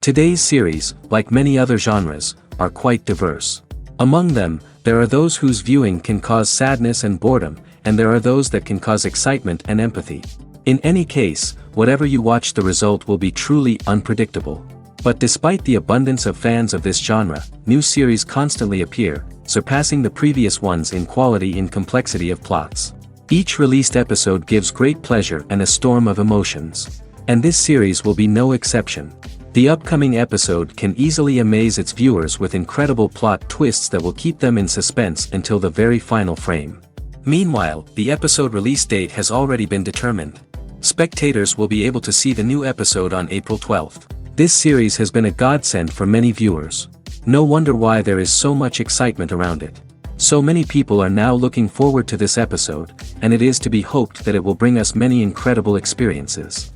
Today's series, like many other genres, are quite diverse. Among them, there are those whose viewing can cause sadness and boredom, and there are those that can cause excitement and empathy. In any case, whatever you watch, the result will be truly unpredictable. But despite the abundance of fans of this genre, new series constantly appear, surpassing the previous ones in quality and complexity of plots. Each released episode gives great pleasure and a storm of emotions. And this series will be no exception. The upcoming episode can easily amaze its viewers with incredible plot twists that will keep them in suspense until the very final frame. Meanwhile, the episode release date has already been determined. Spectators will be able to see the new episode on April 12th. This series has been a godsend for many viewers. No wonder why there is so much excitement around it. So many people are now looking forward to this episode, and it is to be hoped that it will bring us many incredible experiences.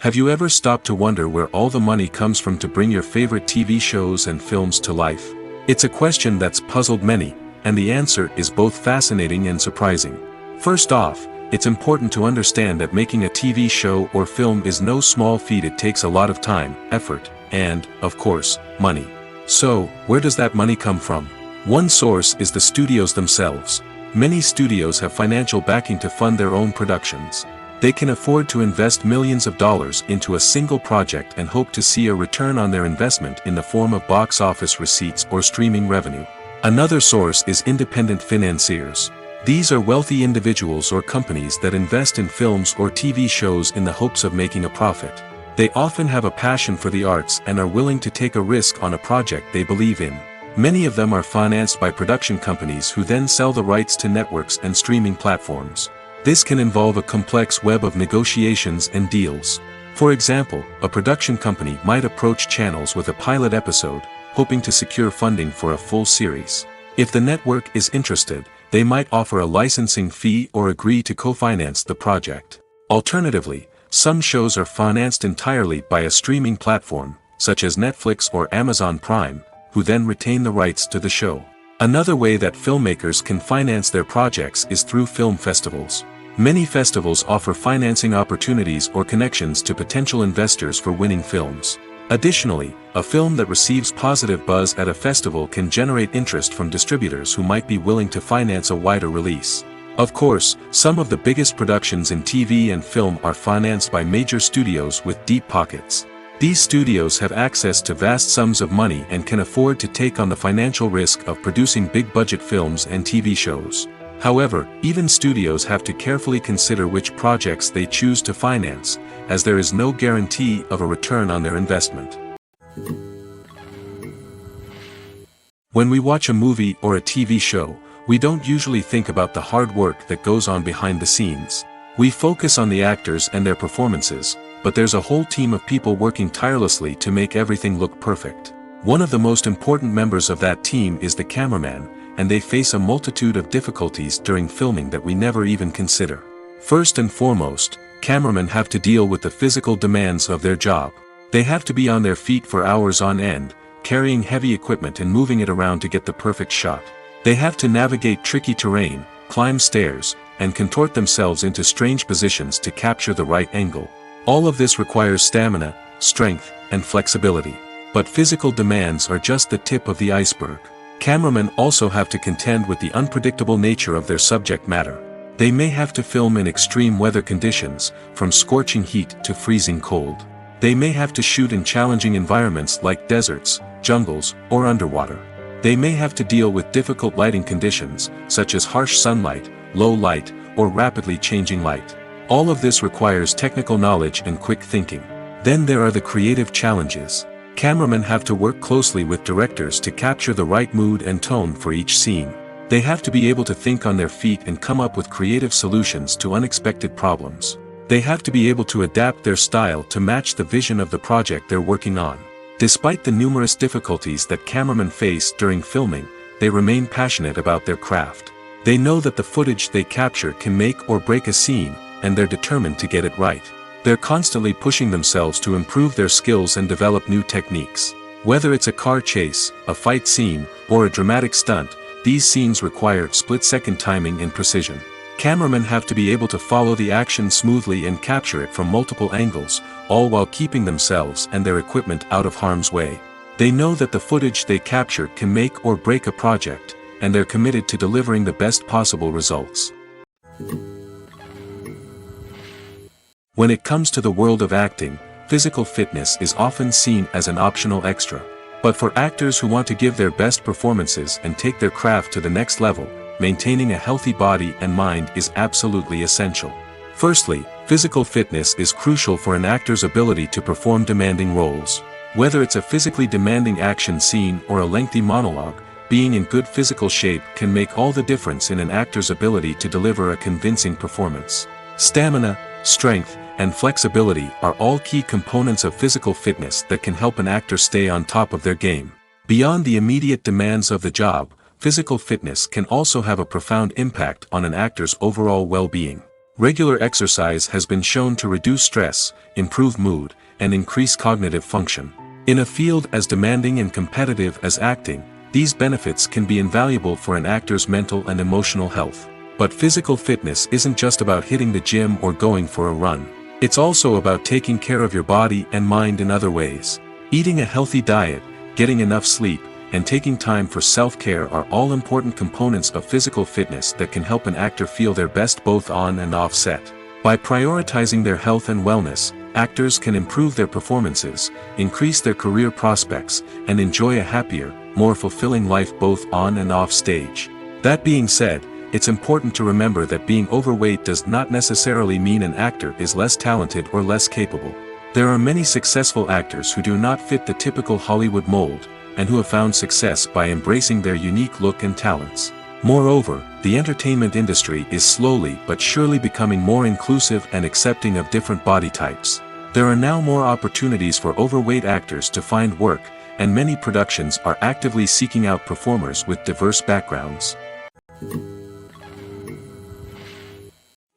Have you ever stopped to wonder where all the money comes from to bring your favorite TV shows and films to life? It's a question that's puzzled many, and the answer is both fascinating and surprising. First off, it's important to understand that making a TV show or film is no small feat. It takes a lot of time, effort, and, of course, money. So, where does that money come from? One source is the studios themselves. Many studios have financial backing to fund their own productions. They can afford to invest millions of dollars into a single project and hope to see a return on their investment in the form of box office receipts or streaming revenue. Another source is independent financiers. These are wealthy individuals or companies that invest in films or TV shows in the hopes of making a profit. They often have a passion for the arts and are willing to take a risk on a project they believe in. Many of them are financed by production companies who then sell the rights to networks and streaming platforms. This can involve a complex web of negotiations and deals. For example, a production company might approach channels with a pilot episode, hoping to secure funding for a full series. If the network is interested, they might offer a licensing fee or agree to co-finance the project. Alternatively, some shows are financed entirely by a streaming platform, such as Netflix or Amazon Prime, who then retain the rights to the show. Another way that filmmakers can finance their projects is through film festivals. Many festivals offer financing opportunities or connections to potential investors for winning films. Additionally, a film that receives positive buzz at a festival can generate interest from distributors who might be willing to finance a wider release. Of course, some of the biggest productions in TV and film are financed by major studios with deep pockets. These studios have access to vast sums of money and can afford to take on the financial risk of producing big-budget films and TV shows. However, even studios have to carefully consider which projects they choose to finance, as there is no guarantee of a return on their investment. When we watch a movie or a TV show, we don't usually think about the hard work that goes on behind the scenes. We focus on the actors and their performances, but there's a whole team of people working tirelessly to make everything look perfect. One of the most important members of that team is the cameraman, and they face a multitude of difficulties during filming that we never even consider. First and foremost, cameramen have to deal with the physical demands of their job. They have to be on their feet for hours on end, carrying heavy equipment and moving it around to get the perfect shot. They have to navigate tricky terrain, climb stairs, and contort themselves into strange positions to capture the right angle. All of this requires stamina, strength, and flexibility. But physical demands are just the tip of the iceberg. Cameramen also have to contend with the unpredictable nature of their subject matter. They may have to film in extreme weather conditions, from scorching heat to freezing cold. They may have to shoot in challenging environments like deserts, jungles, or underwater. They may have to deal with difficult lighting conditions, such as harsh sunlight, low light, or rapidly changing light. All of this requires technical knowledge and quick thinking. Then there are the creative challenges. Cameramen have to work closely with directors to capture the right mood and tone for each scene. They have to be able to think on their feet and come up with creative solutions to unexpected problems. They have to be able to adapt their style to match the vision of the project they're working on. Despite the numerous difficulties that cameramen face during filming, they remain passionate about their craft. They know that the footage they capture can make or break a scene, and they're determined to get it right. They're constantly pushing themselves to improve their skills and develop new techniques. Whether it's a car chase, a fight scene, or a dramatic stunt, these scenes require split-second timing and precision. Cameramen have to be able to follow the action smoothly and capture it from multiple angles, all while keeping themselves and their equipment out of harm's way. They know that the footage they capture can make or break a project, and they're committed to delivering the best possible results. When it comes to the world of acting, physical fitness is often seen as an optional extra. But for actors who want to give their best performances and take their craft to the next level, maintaining a healthy body and mind is absolutely essential. Firstly, physical fitness is crucial for an actor's ability to perform demanding roles. Whether it's a physically demanding action scene or a lengthy monologue, being in good physical shape can make all the difference in an actor's ability to deliver a convincing performance. Stamina, strength, and flexibility are all key components of physical fitness that can help an actor stay on top of their game. Beyond the immediate demands of the job, physical fitness can also have a profound impact on an actor's overall well-being. Regular exercise has been shown to reduce stress, improve mood, and increase cognitive function. In a field as demanding and competitive as acting, these benefits can be invaluable for an actor's mental and emotional health. But physical fitness isn't just about hitting the gym or going for a run. It's also about taking care of your body and mind in other ways. Eating a healthy diet, getting enough sleep, and taking time for self-care are all important components of physical fitness that can help an actor feel their best both on and off set. By prioritizing their health and wellness, actors can improve their performances, increase their career prospects, and enjoy a happier, more fulfilling life both on and off stage. That being said, it's important to remember that being overweight does not necessarily mean an actor is less talented or less capable. There are many successful actors who do not fit the typical Hollywood mold, and who have found success by embracing their unique look and talents. Moreover, the entertainment industry is slowly but surely becoming more inclusive and accepting of different body types. There are now more opportunities for overweight actors to find work, and many productions are actively seeking out performers with diverse backgrounds.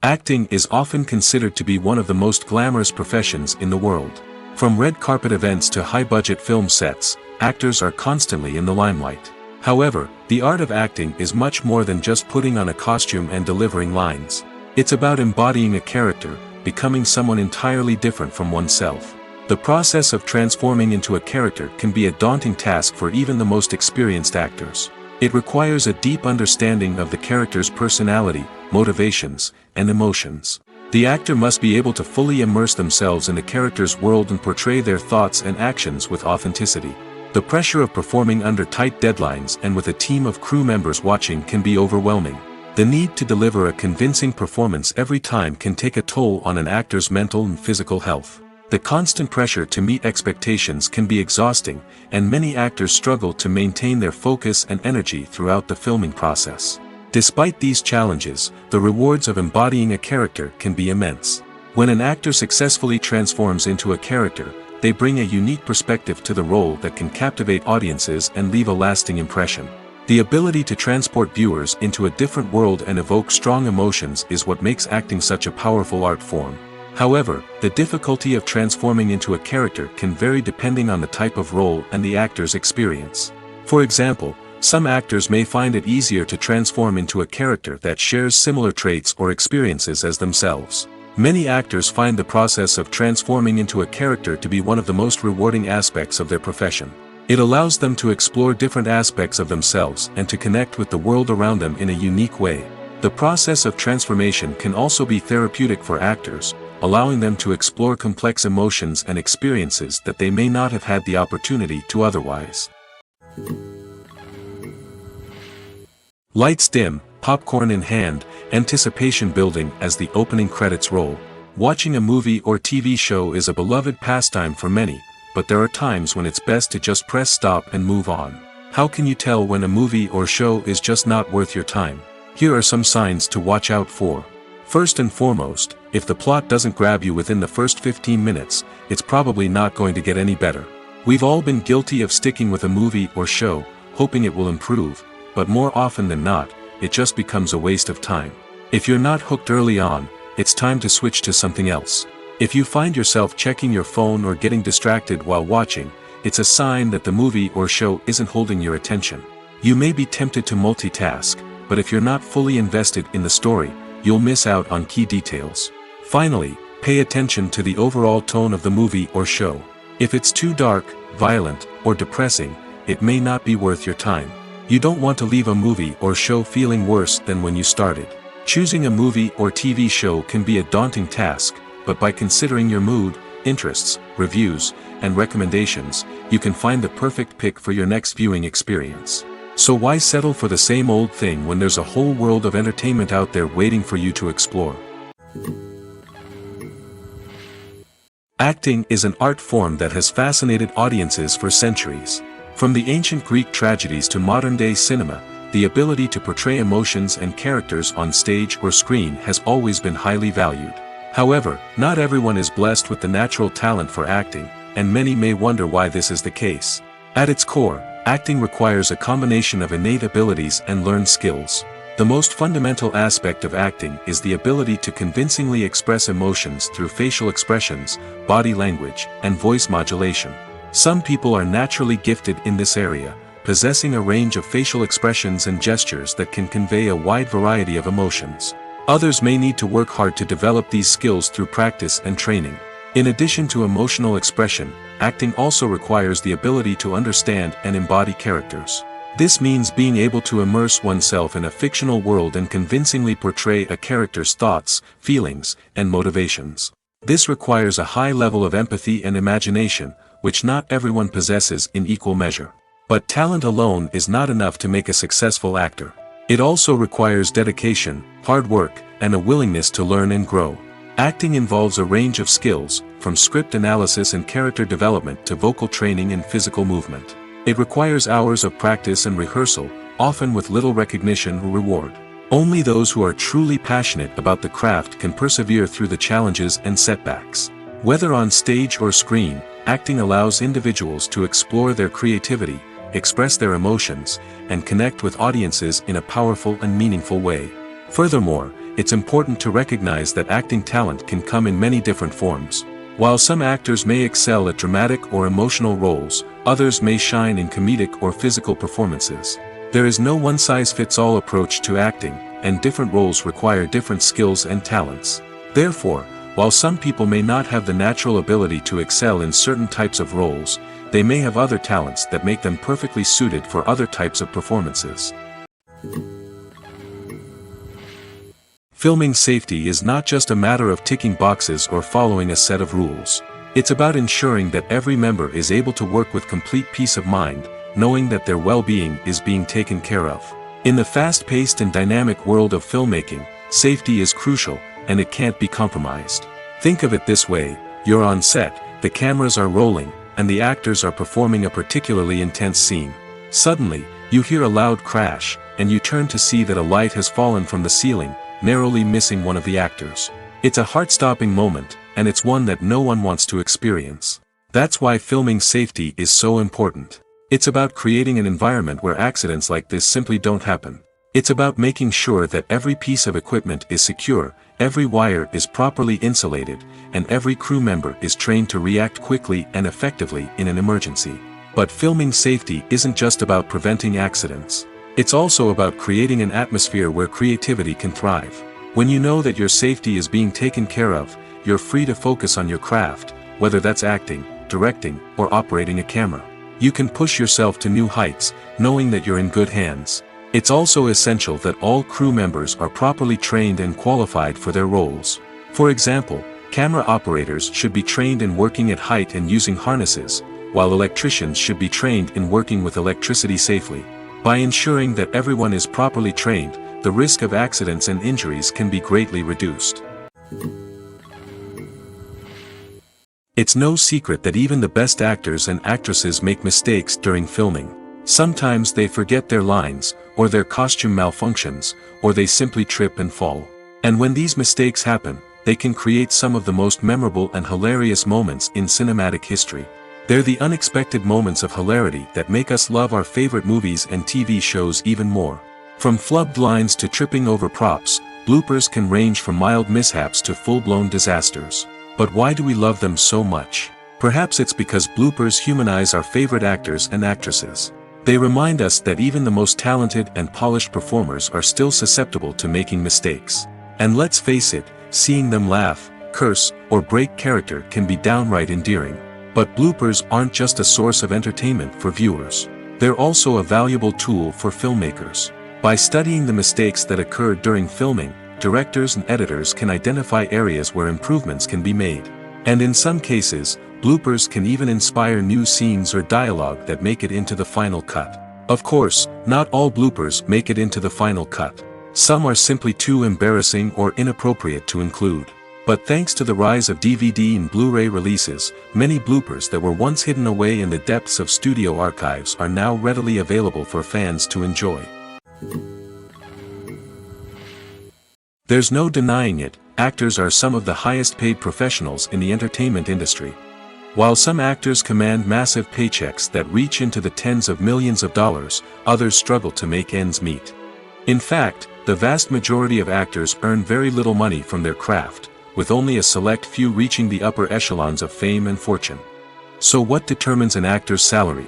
Acting is often considered to be one of the most glamorous professions in the world. From red carpet events to high-budget film sets, actors are constantly in the limelight. However, the art of acting is much more than just putting on a costume and delivering lines. It's about embodying a character, becoming someone entirely different from oneself. The process of transforming into a character can be a daunting task for even the most experienced actors. It requires a deep understanding of the character's personality, motivations, and emotions. The actor must be able to fully immerse themselves in the character's world and portray their thoughts and actions with authenticity. The pressure of performing under tight deadlines and with a team of crew members watching can be overwhelming. The need to deliver a convincing performance every time can take a toll on an actor's mental and physical health. The constant pressure to meet expectations can be exhausting, and many actors struggle to maintain their focus and energy throughout the filming process. Despite these challenges, the rewards of embodying a character can be immense. When an actor successfully transforms into a character, they bring a unique perspective to the role that can captivate audiences and leave a lasting impression. The ability to transport viewers into a different world and evoke strong emotions is what makes acting such a powerful art form. However, the difficulty of transforming into a character can vary depending on the type of role and the actor's experience. For example, some actors may find it easier to transform into a character that shares similar traits or experiences as themselves. Many actors find the process of transforming into a character to be one of the most rewarding aspects of their profession. It allows them to explore different aspects of themselves and to connect with the world around them in a unique way. The process of transformation can also be therapeutic for actors, allowing them to explore complex emotions and experiences that they may not have had the opportunity to otherwise. Lights dim, popcorn in hand, anticipation building as the opening credits roll. Watching a movie or TV show is a beloved pastime for many, but there are times when it's best to just press stop and move on. How can you tell when a movie or show is just not worth your time? Here are some signs to watch out for. First and foremost, if the plot doesn't grab you within the first 15 minutes, it's probably not going to get any better. We've all been guilty of sticking with a movie or show, hoping it will improve, but more often than not, it just becomes a waste of time. If you're not hooked early on, it's time to switch to something else. If you find yourself checking your phone or getting distracted while watching, it's a sign that the movie or show isn't holding your attention. You may be tempted to multitask, but if you're not fully invested in the story, you'll miss out on key details. Finally, pay attention to the overall tone of the movie or show. If it's too dark, violent, or depressing, it may not be worth your time. You don't want to leave a movie or show feeling worse than when you started. Choosing a movie or TV show can be a daunting task, but by considering your mood, interests, reviews, and recommendations, you can find the perfect pick for your next viewing experience. So why settle for the same old thing when there's a whole world of entertainment out there waiting for you to explore? Acting is an art form that has fascinated audiences for centuries. From the ancient Greek tragedies to modern-day cinema, the ability to portray emotions and characters on stage or screen has always been highly valued. However, not everyone is blessed with the natural talent for acting, and many may wonder why this is the case. At its core, acting requires a combination of innate abilities and learned skills. The most fundamental aspect of acting is the ability to convincingly express emotions through facial expressions, body language, and voice modulation. Some people are naturally gifted in this area, possessing a range of facial expressions and gestures that can convey a wide variety of emotions. Others may need to work hard to develop these skills through practice and training. In addition to emotional expression, acting also requires the ability to understand and embody characters. This means being able to immerse oneself in a fictional world and convincingly portray a character's thoughts, feelings, and motivations. This requires a high level of empathy and imagination, which not everyone possesses in equal measure. But talent alone is not enough to make a successful actor. It also requires dedication, hard work, and a willingness to learn and grow. Acting involves a range of skills, from script analysis and character development to vocal training and physical movement. It requires hours of practice and rehearsal, often with little recognition or reward. Only those who are truly passionate about the craft can persevere through the challenges and setbacks. Whether on stage or screen, acting allows individuals to explore their creativity, express their emotions, and connect with audiences in a powerful and meaningful way. Furthermore, it's important to recognize that acting talent can come in many different forms. While some actors may excel at dramatic or emotional roles, others may shine in comedic or physical performances. There is no one-size-fits-all approach to acting, and different roles require different skills and talents. Therefore, while some people may not have the natural ability to excel in certain types of roles, they may have other talents that make them perfectly suited for other types of performances. Filming safety is not just a matter of ticking boxes or following a set of rules. It's about ensuring that every member is able to work with complete peace of mind, knowing that their well-being is being taken care of. In the fast-paced and dynamic world of filmmaking, safety is crucial, and it can't be compromised. Think of it this way: you're on set, the cameras are rolling, and the actors are performing a particularly intense scene. Suddenly, you hear a loud crash, and you turn to see that a light has fallen from the ceiling, narrowly missing one of the actors. It's a heart-stopping moment, and it's one that no one wants to experience. That's why filming safety is so important. It's about creating an environment where accidents like this simply don't happen. It's about making sure that every piece of equipment is secure, every wire is properly insulated, and every crew member is trained to react quickly and effectively in an emergency. But filming safety isn't just about preventing accidents. It's also about creating an atmosphere where creativity can thrive. When you know that your safety is being taken care of, you're free to focus on your craft, whether that's acting, directing, or operating a camera. You can push yourself to new heights, knowing that you're in good hands. It's also essential that all crew members are properly trained and qualified for their roles. For example, camera operators should be trained in working at height and using harnesses, while electricians should be trained in working with electricity safely. By ensuring that everyone is properly trained, the risk of accidents and injuries can be greatly reduced. It's no secret that even the best actors and actresses make mistakes during filming. Sometimes they forget their lines, or their costume malfunctions, or they simply trip and fall. And when these mistakes happen, they can create some of the most memorable and hilarious moments in cinematic history. They're the unexpected moments of hilarity that make us love our favorite movies and TV shows even more. From flubbed lines to tripping over props, bloopers can range from mild mishaps to full-blown disasters. But why do we love them so much? Perhaps it's because bloopers humanize our favorite actors and actresses. They remind us that even the most talented and polished performers are still susceptible to making mistakes. And let's face it, seeing them laugh, curse, or break character can be downright endearing. But bloopers aren't just a source of entertainment for viewers. They're also a valuable tool for filmmakers. By studying the mistakes that occurred during filming, directors and editors can identify areas where improvements can be made. And in some cases, bloopers can even inspire new scenes or dialogue that make it into the final cut. Of course, not all bloopers make it into the final cut. Some are simply too embarrassing or inappropriate to include. But thanks to the rise of DVD and Blu-ray releases, many bloopers that were once hidden away in the depths of studio archives are now readily available for fans to enjoy. There's no denying it, actors are some of the highest paid professionals in the entertainment industry. While some actors command massive paychecks that reach into the tens of millions of dollars, others struggle to make ends meet. In fact, the vast majority of actors earn very little money from their craft, with only a select few reaching the upper echelons of fame and fortune. So what determines an actor's salary?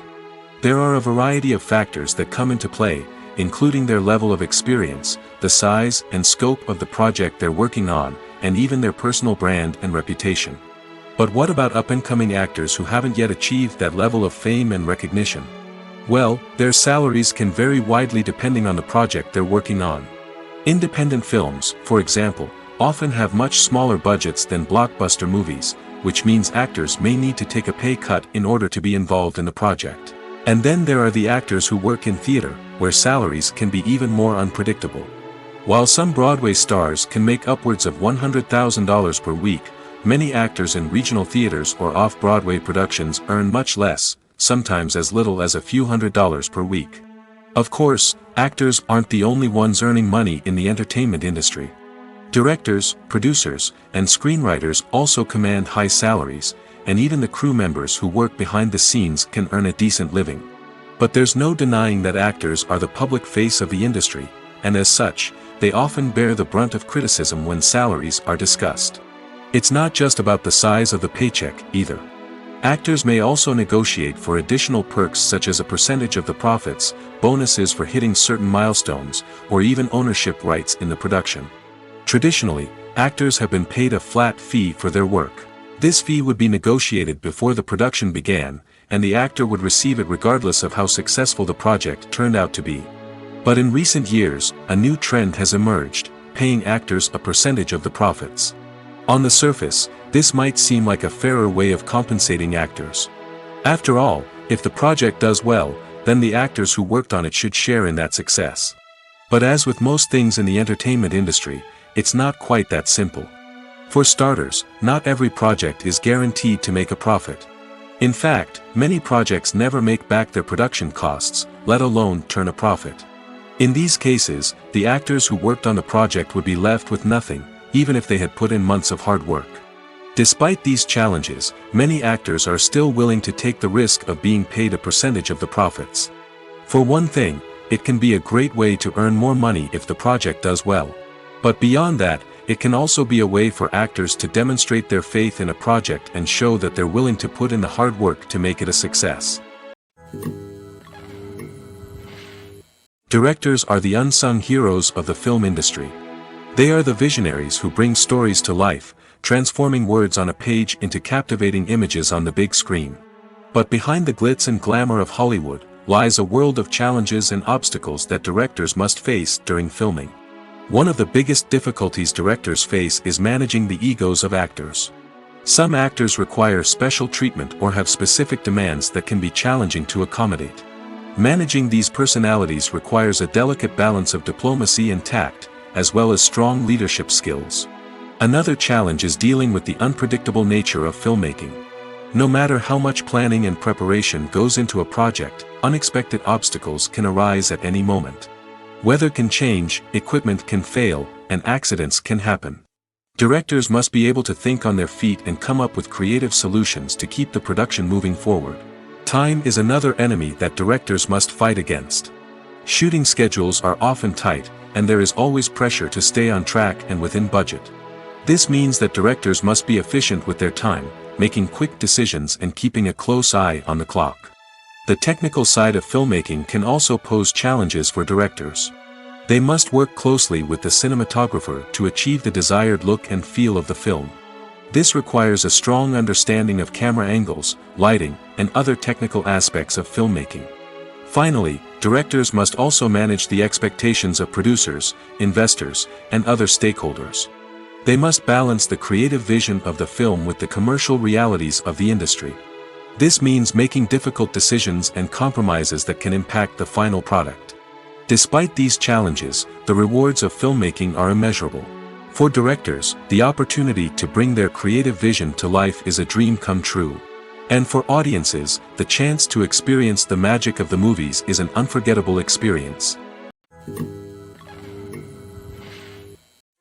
There are a variety of factors that come into play, including their level of experience, the size and scope of the project they're working on, and even their personal brand and reputation. But what about up-and-coming actors who haven't yet achieved that level of fame and recognition? Well, their salaries can vary widely depending on the project they're working on. Independent films, for example, often have much smaller budgets than blockbuster movies, which means actors may need to take a pay cut in order to be involved in the project. And then there are the actors who work in theater, where salaries can be even more unpredictable. While some Broadway stars can make upwards of $100,000 per week, many actors in regional theaters or off-Broadway productions earn much less, sometimes as little as a few $100s per week. Of course, actors aren't the only ones earning money in the entertainment industry. Directors, producers, and screenwriters also command high salaries, and even the crew members who work behind the scenes can earn a decent living. But there's no denying that actors are the public face of the industry, and as such, they often bear the brunt of criticism when salaries are discussed. It's not just about the size of the paycheck, either. Actors may also negotiate for additional perks such as a percentage of the profits, bonuses for hitting certain milestones, or even ownership rights in the production. Traditionally, actors have been paid a flat fee for their work. This fee would be negotiated before the production began, and the actor would receive it regardless of how successful the project turned out to be. But in recent years, a new trend has emerged, paying actors a percentage of the profits. On the surface, this might seem like a fairer way of compensating actors. After all, if the project does well, then the actors who worked on it should share in that success. But as with most things in the entertainment industry, it's not quite that simple. For starters, not every project is guaranteed to make a profit. In fact, many projects never make back their production costs, let alone turn a profit. In these cases, the actors who worked on the project would be left with nothing, even if they had put in months of hard work. Despite these challenges, many actors are still willing to take the risk of being paid a percentage of the profits. For one thing, it can be a great way to earn more money if the project does well. But beyond that, it can also be a way for actors to demonstrate their faith in a project and show that they're willing to put in the hard work to make it a success. Directors are the unsung heroes of the film industry. They are the visionaries who bring stories to life, transforming words on a page into captivating images on the big screen. But behind the glitz and glamour of Hollywood, lies a world of challenges and obstacles that directors must face during filming. One of the biggest difficulties directors face is managing the egos of actors. Some actors require special treatment or have specific demands that can be challenging to accommodate. Managing these personalities requires a delicate balance of diplomacy and tact, as well as strong leadership skills. Another challenge is dealing with the unpredictable nature of filmmaking. No matter how much planning and preparation goes into a project, unexpected obstacles can arise at any moment. Weather can change, equipment can fail, and accidents can happen. Directors must be able to think on their feet and come up with creative solutions to keep the production moving forward. Time is another enemy that directors must fight against. Shooting schedules are often tight, and there is always pressure to stay on track and within budget. This means that directors must be efficient with their time, making quick decisions and keeping a close eye on the clock. The technical side of filmmaking can also pose challenges for directors. They must work closely with the cinematographer to achieve the desired look and feel of the film. This requires a strong understanding of camera angles, lighting, and other technical aspects of filmmaking. Finally, directors must also manage the expectations of producers, investors, and other stakeholders. They must balance the creative vision of the film with the commercial realities of the industry. This means making difficult decisions and compromises that can impact the final product. Despite these challenges, the rewards of filmmaking are immeasurable. For directors, the opportunity to bring their creative vision to life is a dream come true. And for audiences, the chance to experience the magic of the movies is an unforgettable experience.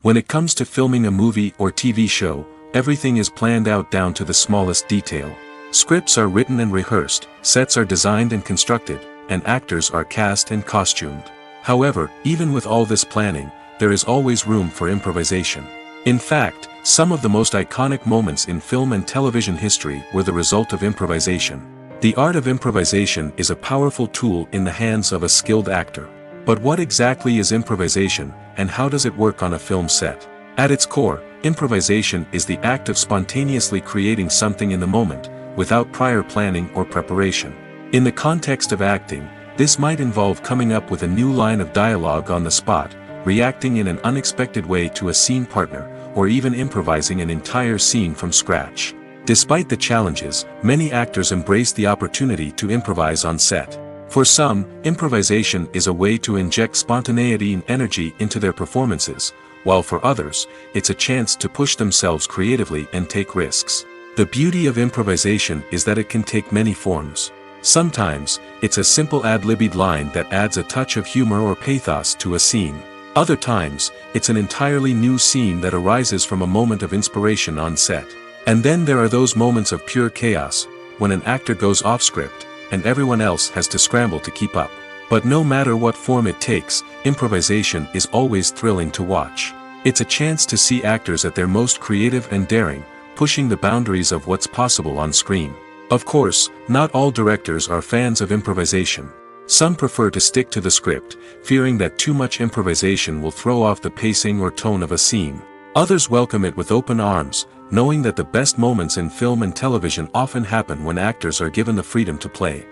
When it comes to filming a movie or TV show, everything is planned out down to the smallest detail. Scripts are written and rehearsed, sets are designed and constructed, and actors are cast and costumed. However, even with all this planning, there is always room for improvisation. In fact, some of the most iconic moments in film and television history were the result of improvisation. The art of improvisation is a powerful tool in the hands of a skilled actor. But what exactly is improvisation, and how does it work on a film set? At its core, improvisation is the act of spontaneously creating something in the moment, without prior planning or preparation. In the context of acting, this might involve coming up with a new line of dialogue on the spot, reacting in an unexpected way to a scene partner, or even improvising an entire scene from scratch. Despite the challenges, many actors embrace the opportunity to improvise on set. For some, improvisation is a way to inject spontaneity and energy into their performances, while for others, it's a chance to push themselves creatively and take risks. The beauty of improvisation is that it can take many forms. Sometimes, it's a simple ad-libbed line that adds a touch of humor or pathos to a scene. Other times, it's an entirely new scene that arises from a moment of inspiration on set. And then there are those moments of pure chaos, when an actor goes off script, and everyone else has to scramble to keep up. But no matter what form it takes, improvisation is always thrilling to watch. It's a chance to see actors at their most creative and daring, pushing the boundaries of what's possible on screen. Of course, not all directors are fans of improvisation. Some prefer to stick to the script, fearing that too much improvisation will throw off the pacing or tone of a scene. Others welcome it with open arms, knowing that the best moments in film and television often happen when actors are given the freedom to play.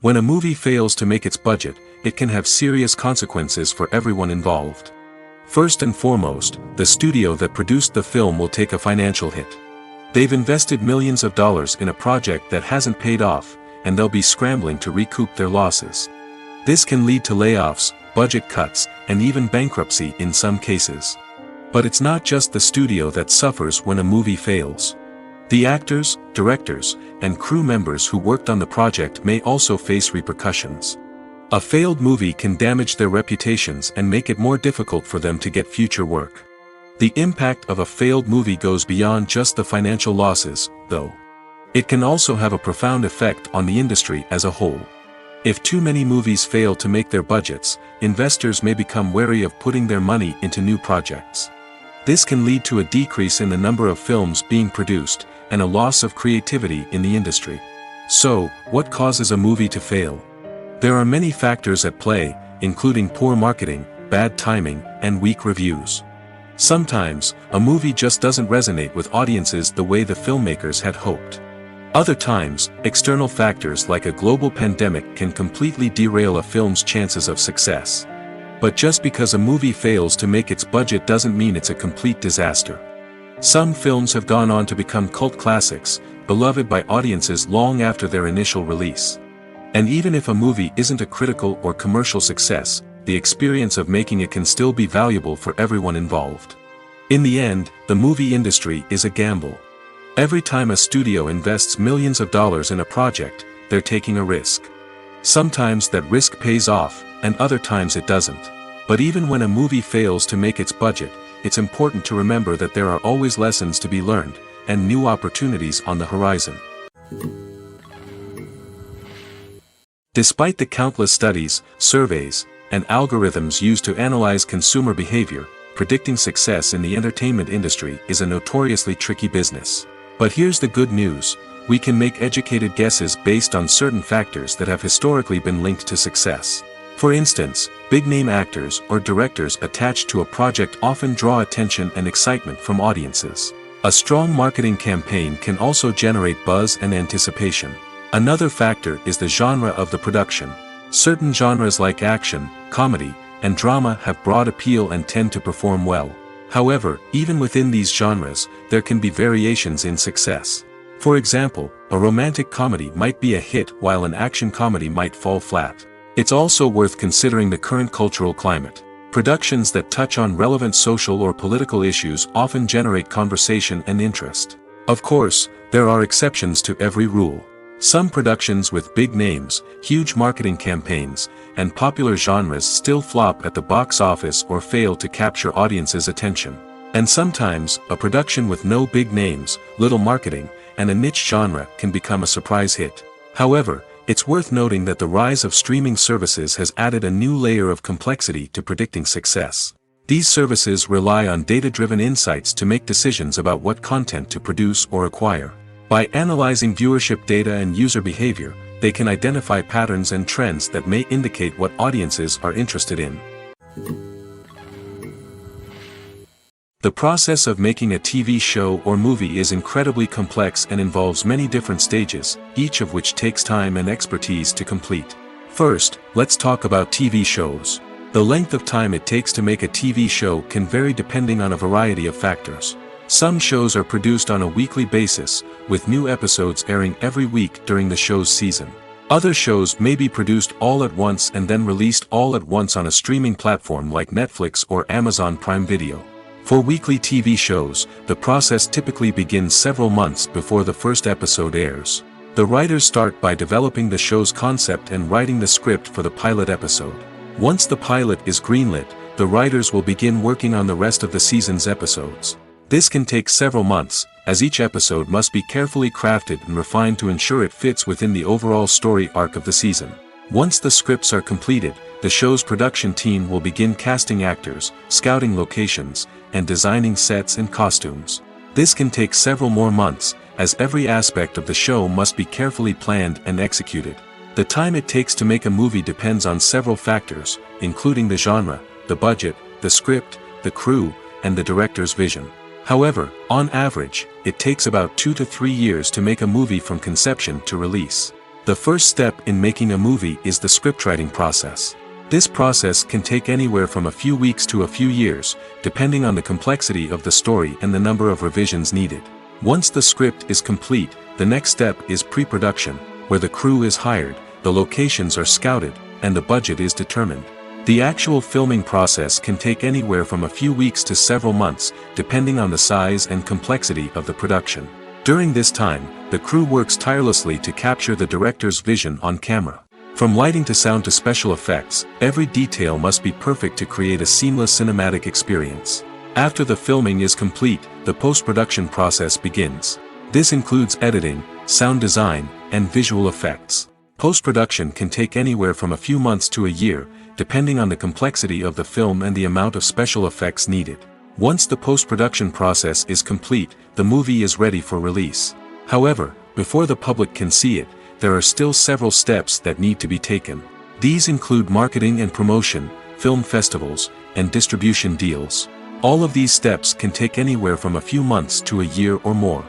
When a movie fails to make its budget, it can have serious consequences for everyone involved. First and foremost, the studio that produced the film will take a financial hit. They've invested millions of dollars in a project that hasn't paid off, and they'll be scrambling to recoup their losses. This can lead to layoffs, budget cuts, and even bankruptcy in some cases. But it's not just the studio that suffers when a movie fails. The actors, directors, and crew members who worked on the project may also face repercussions. A failed movie can damage their reputations and make it more difficult for them to get future work. The impact of a failed movie goes beyond just the financial losses, though. It can also have a profound effect on the industry as a whole. If too many movies fail to make their budgets, investors may become wary of putting their money into new projects. This can lead to a decrease in the number of films being produced, and a loss of creativity in the industry. So, what causes a movie to fail? There are many factors at play, including poor marketing, bad timing, and weak reviews. Sometimes, a movie just doesn't resonate with audiences the way the filmmakers had hoped. Other times, external factors like a global pandemic can completely derail a film's chances of success. But just because a movie fails to make its budget doesn't mean it's a complete disaster. Some films have gone on to become cult classics, beloved by audiences long after their initial release. And even if a movie isn't a critical or commercial success, the experience of making it can still be valuable for everyone involved. In the end, the movie industry is a gamble. Every time a studio invests millions of dollars in a project, they're taking a risk. Sometimes that risk pays off, and other times it doesn't. But even when a movie fails to make its budget, it's important to remember that there are always lessons to be learned, and new opportunities on the horizon. Despite the countless studies, surveys, and algorithms used to analyze consumer behavior, predicting success in the entertainment industry is a notoriously tricky business. But here's the good news: we can make educated guesses based on certain factors that have historically been linked to success. For instance, big-name actors or directors attached to a project often draw attention and excitement from audiences. A strong marketing campaign can also generate buzz and anticipation. Another factor is the genre of the production. Certain genres like action, comedy, and drama have broad appeal and tend to perform well. However, even within these genres, there can be variations in success. For example, a romantic comedy might be a hit while an action comedy might fall flat. It's also worth considering the current cultural climate. Productions that touch on relevant social or political issues often generate conversation and interest. Of course, there are exceptions to every rule. Some productions with big names, huge marketing campaigns, and popular genres still flop at the box office or fail to capture audiences' attention. And sometimes, a production with no big names, little marketing, and a niche genre can become a surprise hit. However, it's worth noting that the rise of streaming services has added a new layer of complexity to predicting success. These services rely on data-driven insights to make decisions about what content to produce or acquire. By analyzing viewership data and user behavior, they can identify patterns and trends that may indicate what audiences are interested in. The process of making a TV show or movie is incredibly complex and involves many different stages, each of which takes time and expertise to complete. First, let's talk about TV shows. The length of time it takes to make a TV show can vary depending on a variety of factors. Some shows are produced on a weekly basis, with new episodes airing every week during the show's season. Other shows may be produced all at once and then released all at once on a streaming platform like Netflix or Amazon Prime Video. For weekly TV shows, the process typically begins several months before the first episode airs. The writers start by developing the show's concept and writing the script for the pilot episode. Once the pilot is greenlit, the writers will begin working on the rest of the season's episodes. This can take several months, as each episode must be carefully crafted and refined to ensure it fits within the overall story arc of the season. Once the scripts are completed, the show's production team will begin casting actors, scouting locations, and designing sets and costumes. This can take several more months, as every aspect of the show must be carefully planned and executed. The time it takes to make a movie depends on several factors, including the genre, the budget, the script, the crew, and the director's vision. However, on average, it takes about 2 to 3 years to make a movie from conception to release. The first step in making a movie is the scriptwriting process. This process can take anywhere from a few weeks to a few years, depending on the complexity of the story and the number of revisions needed. Once the script is complete, the next step is pre-production, where the crew is hired, the locations are scouted, and the budget is determined. The actual filming process can take anywhere from a few weeks to several months, depending on the size and complexity of the production. During this time, the crew works tirelessly to capture the director's vision on camera. From lighting to sound to special effects, every detail must be perfect to create a seamless cinematic experience. After the filming is complete, the post-production process begins. This includes editing, sound design, and visual effects. Post-production can take anywhere from a few months to a year, depending on the complexity of the film and the amount of special effects needed. Once the post-production process is complete, the movie is ready for release. However, before the public can see it, there are still several steps that need to be taken. These include marketing and promotion, film festivals, and distribution deals. All of these steps can take anywhere from a few months to a year or more.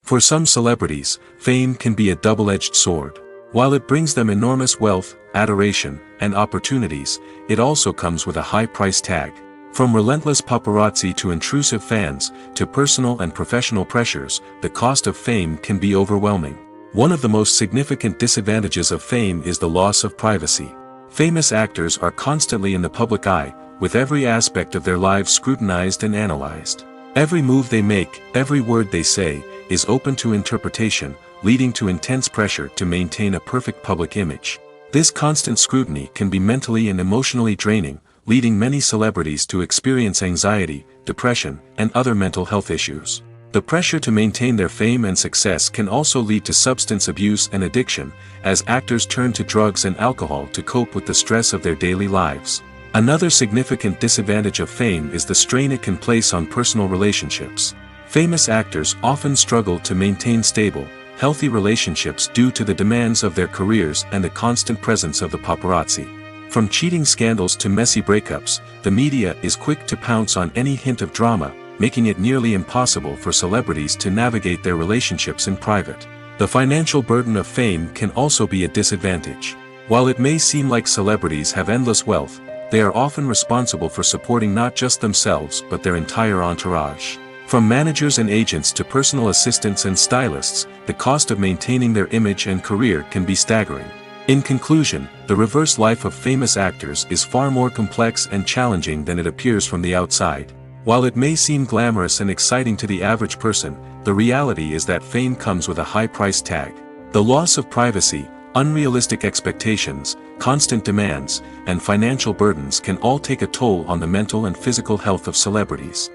For some celebrities, fame can be a double-edged sword. While it brings them enormous wealth, adoration, and opportunities, it also comes with a high price tag. From relentless paparazzi to intrusive fans, to personal and professional pressures, the cost of fame can be overwhelming. One of the most significant disadvantages of fame is the loss of privacy. Famous actors are constantly in the public eye, with every aspect of their lives scrutinized and analyzed. Every move they make, every word they say, is open to interpretation, leading to intense pressure to maintain a perfect public image. This constant scrutiny can be mentally and emotionally draining, leading many celebrities to experience anxiety, depression, and other mental health issues. The pressure to maintain their fame and success can also lead to substance abuse and addiction, as actors turn to drugs and alcohol to cope with the stress of their daily lives. Another significant disadvantage of fame is the strain it can place on personal relationships. Famous actors often struggle to maintain stable, healthy relationships due to the demands of their careers and the constant presence of the paparazzi. From cheating scandals to messy breakups, the media is quick to pounce on any hint of drama, making it nearly impossible for celebrities to navigate their relationships in private. The financial burden of fame can also be a disadvantage. While it may seem like celebrities have endless wealth, they are often responsible for supporting not just themselves but their entire entourage. From managers and agents to personal assistants and stylists, the cost of maintaining their image and career can be staggering. In conclusion, the reverse life of famous actors is far more complex and challenging than it appears from the outside. While it may seem glamorous and exciting to the average person, the reality is that fame comes with a high price tag. The loss of privacy, unrealistic expectations, constant demands, and financial burdens can all take a toll on the mental and physical health of celebrities.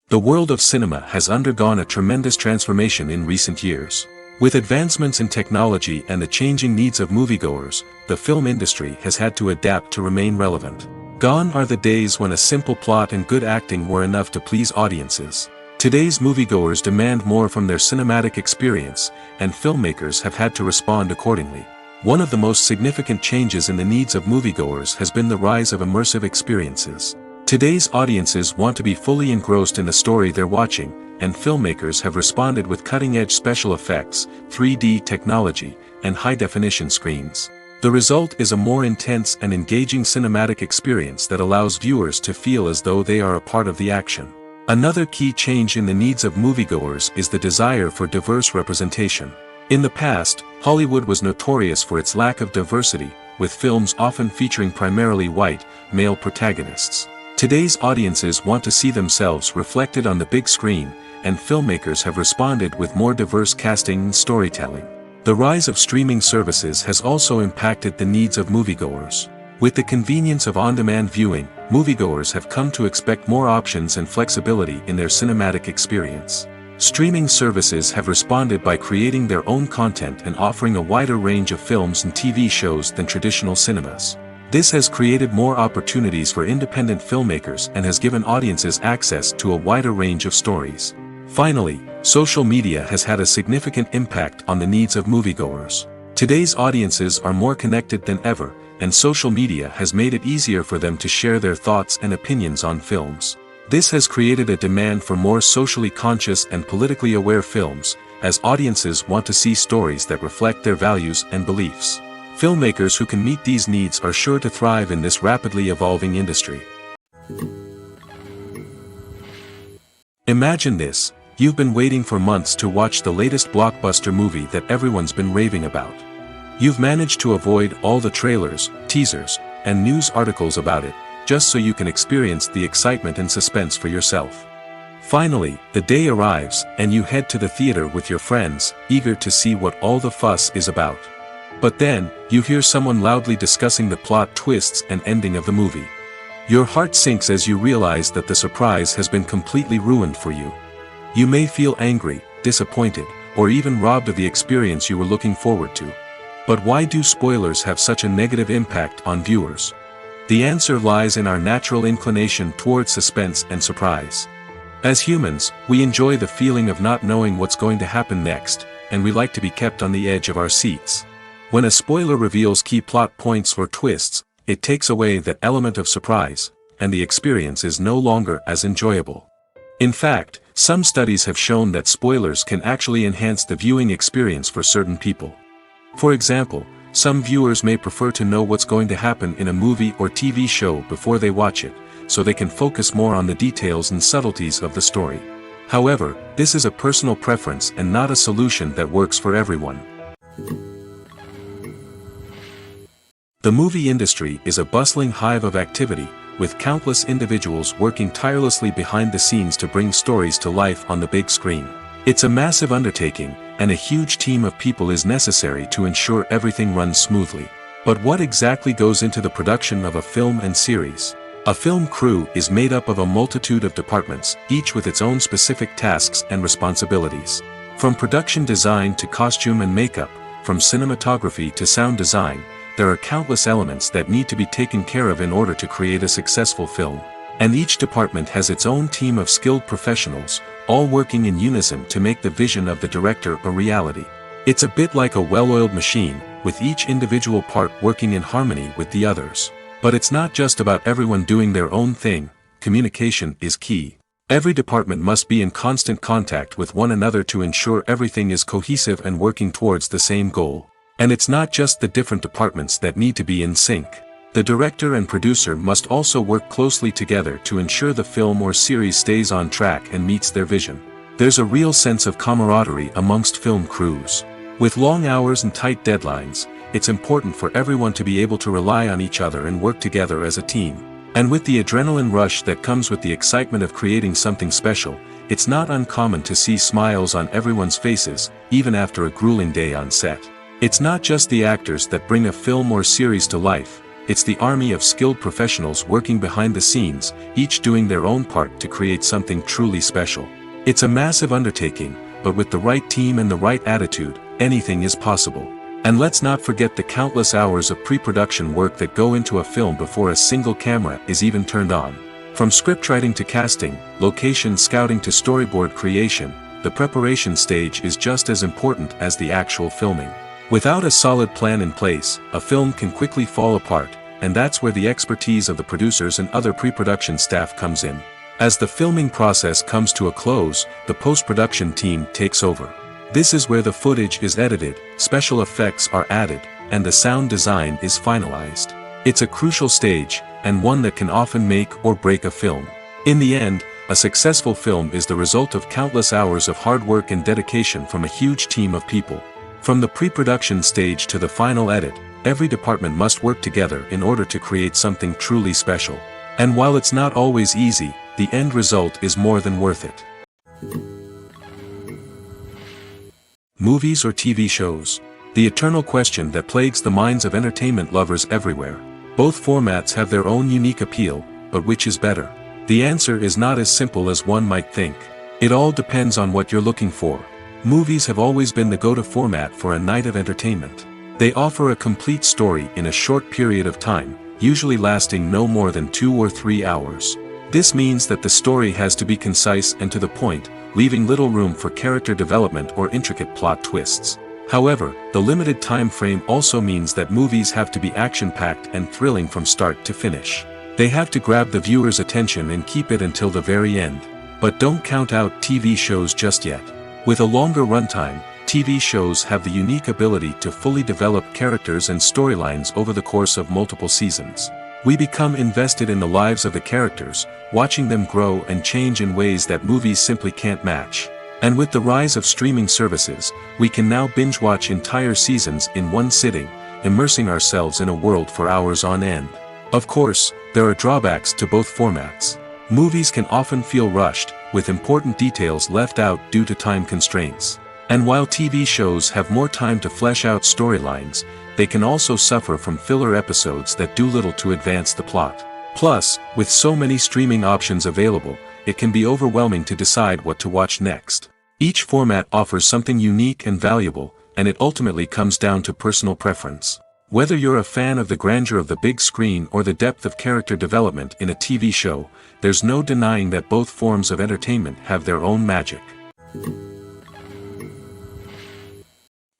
The world of cinema has undergone a tremendous transformation in recent years. With advancements in technology and the changing needs of moviegoers, the film industry has had to adapt to remain relevant. Gone are the days when a simple plot and good acting were enough to please audiences. Today's moviegoers demand more from their cinematic experience, and filmmakers have had to respond accordingly. One of the most significant changes in the needs of moviegoers has been the rise of immersive experiences. Today's audiences want to be fully engrossed in the story they're watching, and filmmakers have responded with cutting-edge special effects, 3D technology, and high-definition screens. The result is a more intense and engaging cinematic experience that allows viewers to feel as though they are a part of the action. Another key change in the needs of moviegoers is the desire for diverse representation. In the past, Hollywood was notorious for its lack of diversity, with films often featuring primarily white, male protagonists. Today's audiences want to see themselves reflected on the big screen, and filmmakers have responded with more diverse casting and storytelling. The rise of streaming services has also impacted the needs of moviegoers. With the convenience of on-demand viewing, moviegoers have come to expect more options and flexibility in their cinematic experience. Streaming services have responded by creating their own content and offering a wider range of films and TV shows than traditional cinemas. This has created more opportunities for independent filmmakers and has given audiences access to a wider range of stories. Finally, social media has had a significant impact on the needs of moviegoers. Today's audiences are more connected than ever, and social media has made it easier for them to share their thoughts and opinions on films. This has created a demand for more socially conscious and politically aware films, as audiences want to see stories that reflect their values and beliefs. Filmmakers who can meet these needs are sure to thrive in this rapidly evolving industry. Imagine this: you've been waiting for months to watch the latest blockbuster movie that everyone's been raving about. You've managed to avoid all the trailers, teasers, and news articles about it, just so you can experience the excitement and suspense for yourself. Finally, the day arrives, and you head to the theater with your friends, eager to see what all the fuss is about. But then, you hear someone loudly discussing the plot twists and ending of the movie. Your heart sinks as you realize that the surprise has been completely ruined for you. You may feel angry, disappointed, or even robbed of the experience you were looking forward to. But why do spoilers have such a negative impact on viewers? The answer lies in our natural inclination towards suspense and surprise. As humans, we enjoy the feeling of not knowing what's going to happen next, and we like to be kept on the edge of our seats. When a spoiler reveals key plot points or twists, it takes away that element of surprise, and the experience is no longer as enjoyable. In fact, some studies have shown that spoilers can actually enhance the viewing experience for certain people. For example, some viewers may prefer to know what's going to happen in a movie or TV show before they watch it, so they can focus more on the details and subtleties of the story. However, this is a personal preference and not a solution that works for everyone. The movie industry is a bustling hive of activity, with countless individuals working tirelessly behind the scenes to bring stories to life on the big screen. It's a massive undertaking, and a huge team of people is necessary to ensure everything runs smoothly. But what exactly goes into the production of a film and series? A film crew is made up of a multitude of departments, each with its own specific tasks and responsibilities. From production design to costume and makeup, from cinematography to sound design, there are countless elements that need to be taken care of in order to create a successful film. And each department has its own team of skilled professionals, all working in unison to make the vision of the director a reality. It's a bit like a well-oiled machine, with each individual part working in harmony with the others. But it's not just about everyone doing their own thing. Communication is key. Every department must be in constant contact with one another to ensure everything is cohesive and working towards the same goal. And it's not just the different departments that need to be in sync. The director and producer must also work closely together to ensure the film or series stays on track and meets their vision. There's a real sense of camaraderie amongst film crews. With long hours and tight deadlines, it's important for everyone to be able to rely on each other and work together as a team. And with the adrenaline rush that comes with the excitement of creating something special, it's not uncommon to see smiles on everyone's faces, even after a grueling day on set. It's not just the actors that bring a film or series to life, it's the army of skilled professionals working behind the scenes, each doing their own part to create something truly special. It's a massive undertaking, but with the right team and the right attitude, anything is possible. And let's not forget the countless hours of pre-production work that go into a film before a single camera is even turned on. From scriptwriting to casting, location scouting to storyboard creation, the preparation stage is just as important as the actual filming. Without a solid plan in place, a film can quickly fall apart, and that's where the expertise of the producers and other pre-production staff comes in. As the filming process comes to a close, the post-production team takes over. This is where the footage is edited, special effects are added, and the sound design is finalized. It's a crucial stage, and one that can often make or break a film. In the end, a successful film is the result of countless hours of hard work and dedication from a huge team of people. From the pre-production stage to the final edit, every department must work together in order to create something truly special. And while it's not always easy, the end result is more than worth it. Movies or TV shows? The eternal question that plagues the minds of entertainment lovers everywhere. Both formats have their own unique appeal, but which is better? The answer is not as simple as one might think. It all depends on what you're looking for. Movies have always been the go-to format for a night of entertainment. They offer a complete story in a short period of time, usually lasting no more than 2 or 3 hours. This means that the story has to be concise and to the point, leaving little room for character development or intricate plot twists. However, the limited time frame also means that movies have to be action-packed and thrilling from start to finish. They have to grab the viewer's attention and keep it until the very end. But don't count out TV shows just yet. With a longer runtime, TV shows have the unique ability to fully develop characters and storylines over the course of multiple seasons. We become invested in the lives of the characters, watching them grow and change in ways that movies simply can't match. And with the rise of streaming services, we can now binge-watch entire seasons in one sitting, immersing ourselves in a world for hours on end. Of course, there are drawbacks to both formats. Movies can often feel rushed, with important details left out due to time constraints. And while TV shows have more time to flesh out storylines, they can also suffer from filler episodes that do little to advance the plot. Plus, with so many streaming options available, it can be overwhelming to decide what to watch next. Each format offers something unique and valuable, and it ultimately comes down to personal preference. Whether you're a fan of the grandeur of the big screen or the depth of character development in a TV show, there's no denying that both forms of entertainment have their own magic.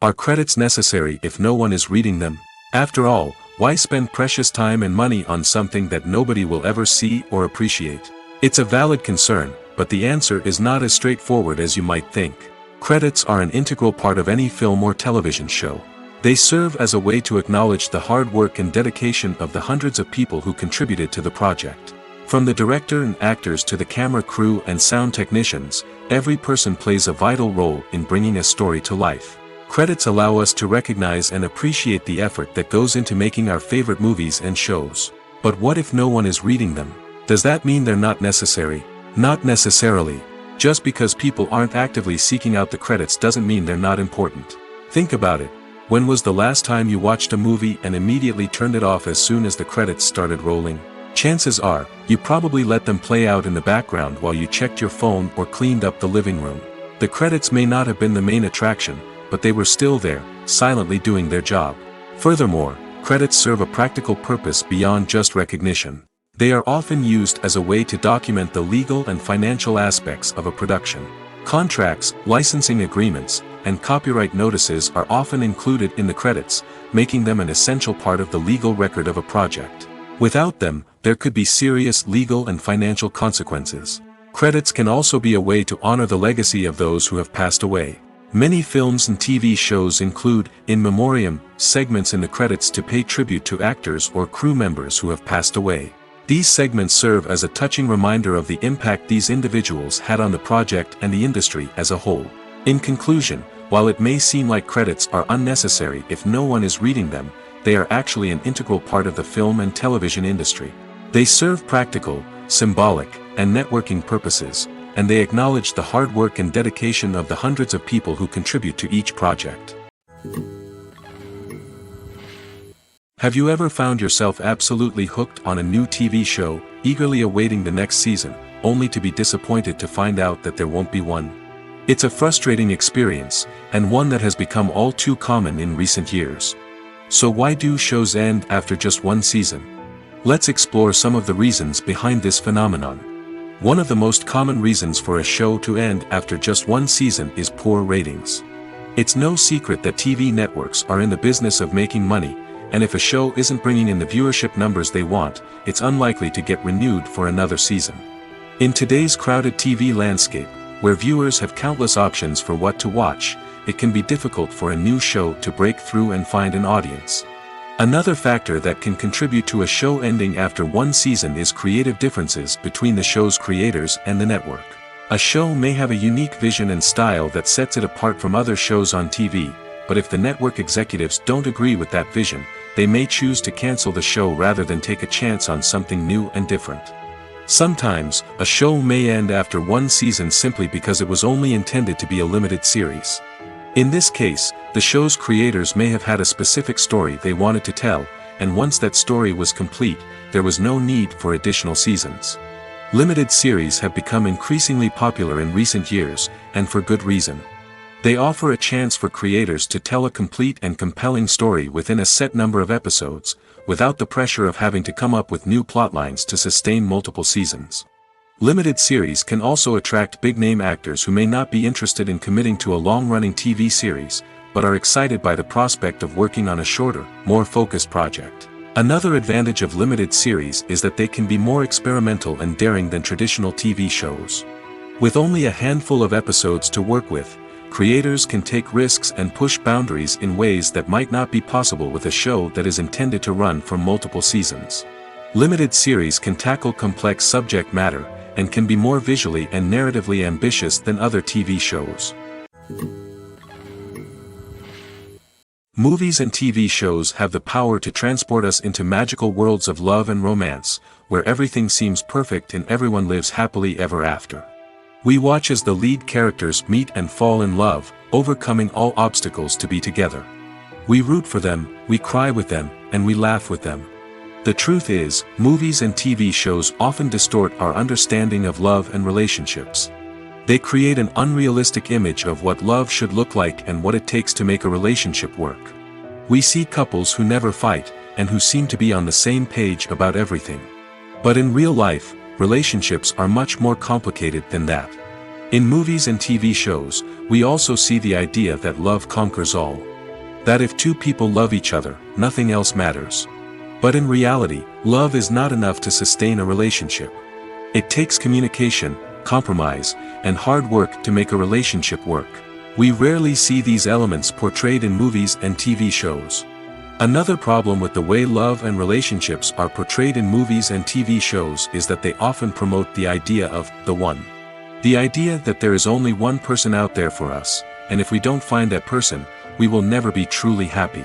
Are credits necessary if no one is reading them? After all, why spend precious time and money on something that nobody will ever see or appreciate? It's a valid concern, but the answer is not as straightforward as you might think. Credits are an integral part of any film or television show. They serve as a way to acknowledge the hard work and dedication of the hundreds of people who contributed to the project. From the director and actors to the camera crew and sound technicians, every person plays a vital role in bringing a story to life. Credits allow us to recognize and appreciate the effort that goes into making our favorite movies and shows. But what if no one is reading them? Does that mean they're not necessary? Not necessarily. Just because people aren't actively seeking out the credits doesn't mean they're not important. Think about it. When was the last time you watched a movie and immediately turned it off as soon as the credits started rolling? Chances are, you probably let them play out in the background while you checked your phone or cleaned up the living room. The credits may not have been the main attraction, but they were still there, silently doing their job. Furthermore, credits serve a practical purpose beyond just recognition. They are often used as a way to document the legal and financial aspects of a production. Contracts, licensing agreements, and copyright notices are often included in the credits, making them an essential part of the legal record of a project. Without them, there could be serious legal and financial consequences. Credits can also be a way to honor the legacy of those who have passed away. Many films and TV shows include, in memoriam, segments in the credits to pay tribute to actors or crew members who have passed away. These segments serve as a touching reminder of the impact these individuals had on the project and the industry as a whole. In conclusion, while it may seem like credits are unnecessary if no one is reading them, they are actually an integral part of the film and television industry. They serve practical, symbolic, and networking purposes, and they acknowledge the hard work and dedication of the hundreds of people who contribute to each project. Have you ever found yourself absolutely hooked on a new TV show, eagerly awaiting the next season, only to be disappointed to find out that there won't be one? It's a frustrating experience, and one that has become all too common in recent years. So why do shows end after just one season? Let's explore some of the reasons behind this phenomenon. One of the most common reasons for a show to end after just one season is poor ratings. It's no secret that TV networks are in the business of making money, and if a show isn't bringing in the viewership numbers they want, it's unlikely to get renewed for another season. In today's crowded TV landscape, where viewers have countless options for what to watch, it can be difficult for a new show to break through and find an audience. Another factor that can contribute to a show ending after one season is creative differences between the show's creators and the network. A show may have a unique vision and style that sets it apart from other shows on TV, but if the network executives don't agree with that vision, they may choose to cancel the show rather than take a chance on something new and different. Sometimes, a show may end after one season simply because it was only intended to be a limited series. In this case, the show's creators may have had a specific story they wanted to tell, and once that story was complete, there was no need for additional seasons. Limited series have become increasingly popular in recent years, and for good reason. They offer a chance for creators to tell a complete and compelling story within a set number of episodes, without the pressure of having to come up with new plotlines to sustain multiple seasons. Limited series can also attract big-name actors who may not be interested in committing to a long-running TV series, but are excited by the prospect of working on a shorter, more focused project. Another advantage of limited series is that they can be more experimental and daring than traditional TV shows. With only a handful of episodes to work with, creators can take risks and push boundaries in ways that might not be possible with a show that is intended to run for multiple seasons. Limited series can tackle complex subject matter, and can be more visually and narratively ambitious than other TV shows. Movies and TV shows have the power to transport us into magical worlds of love and romance, where everything seems perfect and everyone lives happily ever after. We watch as the lead characters meet and fall in love, overcoming all obstacles to be together. We root for them, we cry with them, and we laugh with them. The truth is, movies and TV shows often distort our understanding of love and relationships. They create an unrealistic image of what love should look like and what it takes to make a relationship work. We see couples who never fight, and who seem to be on the same page about everything. But in real life, relationships are much more complicated than that. In movies and TV shows, we also see the idea that love conquers all. That if two people love each other, nothing else matters. But in reality, love is not enough to sustain a relationship. It takes communication, compromise, and hard work to make a relationship work. We rarely see these elements portrayed in movies and TV shows. Another problem with the way love and relationships are portrayed in movies and TV shows is that they often promote the idea of the one. The idea that there is only one person out there for us, and if we don't find that person, we will never be truly happy.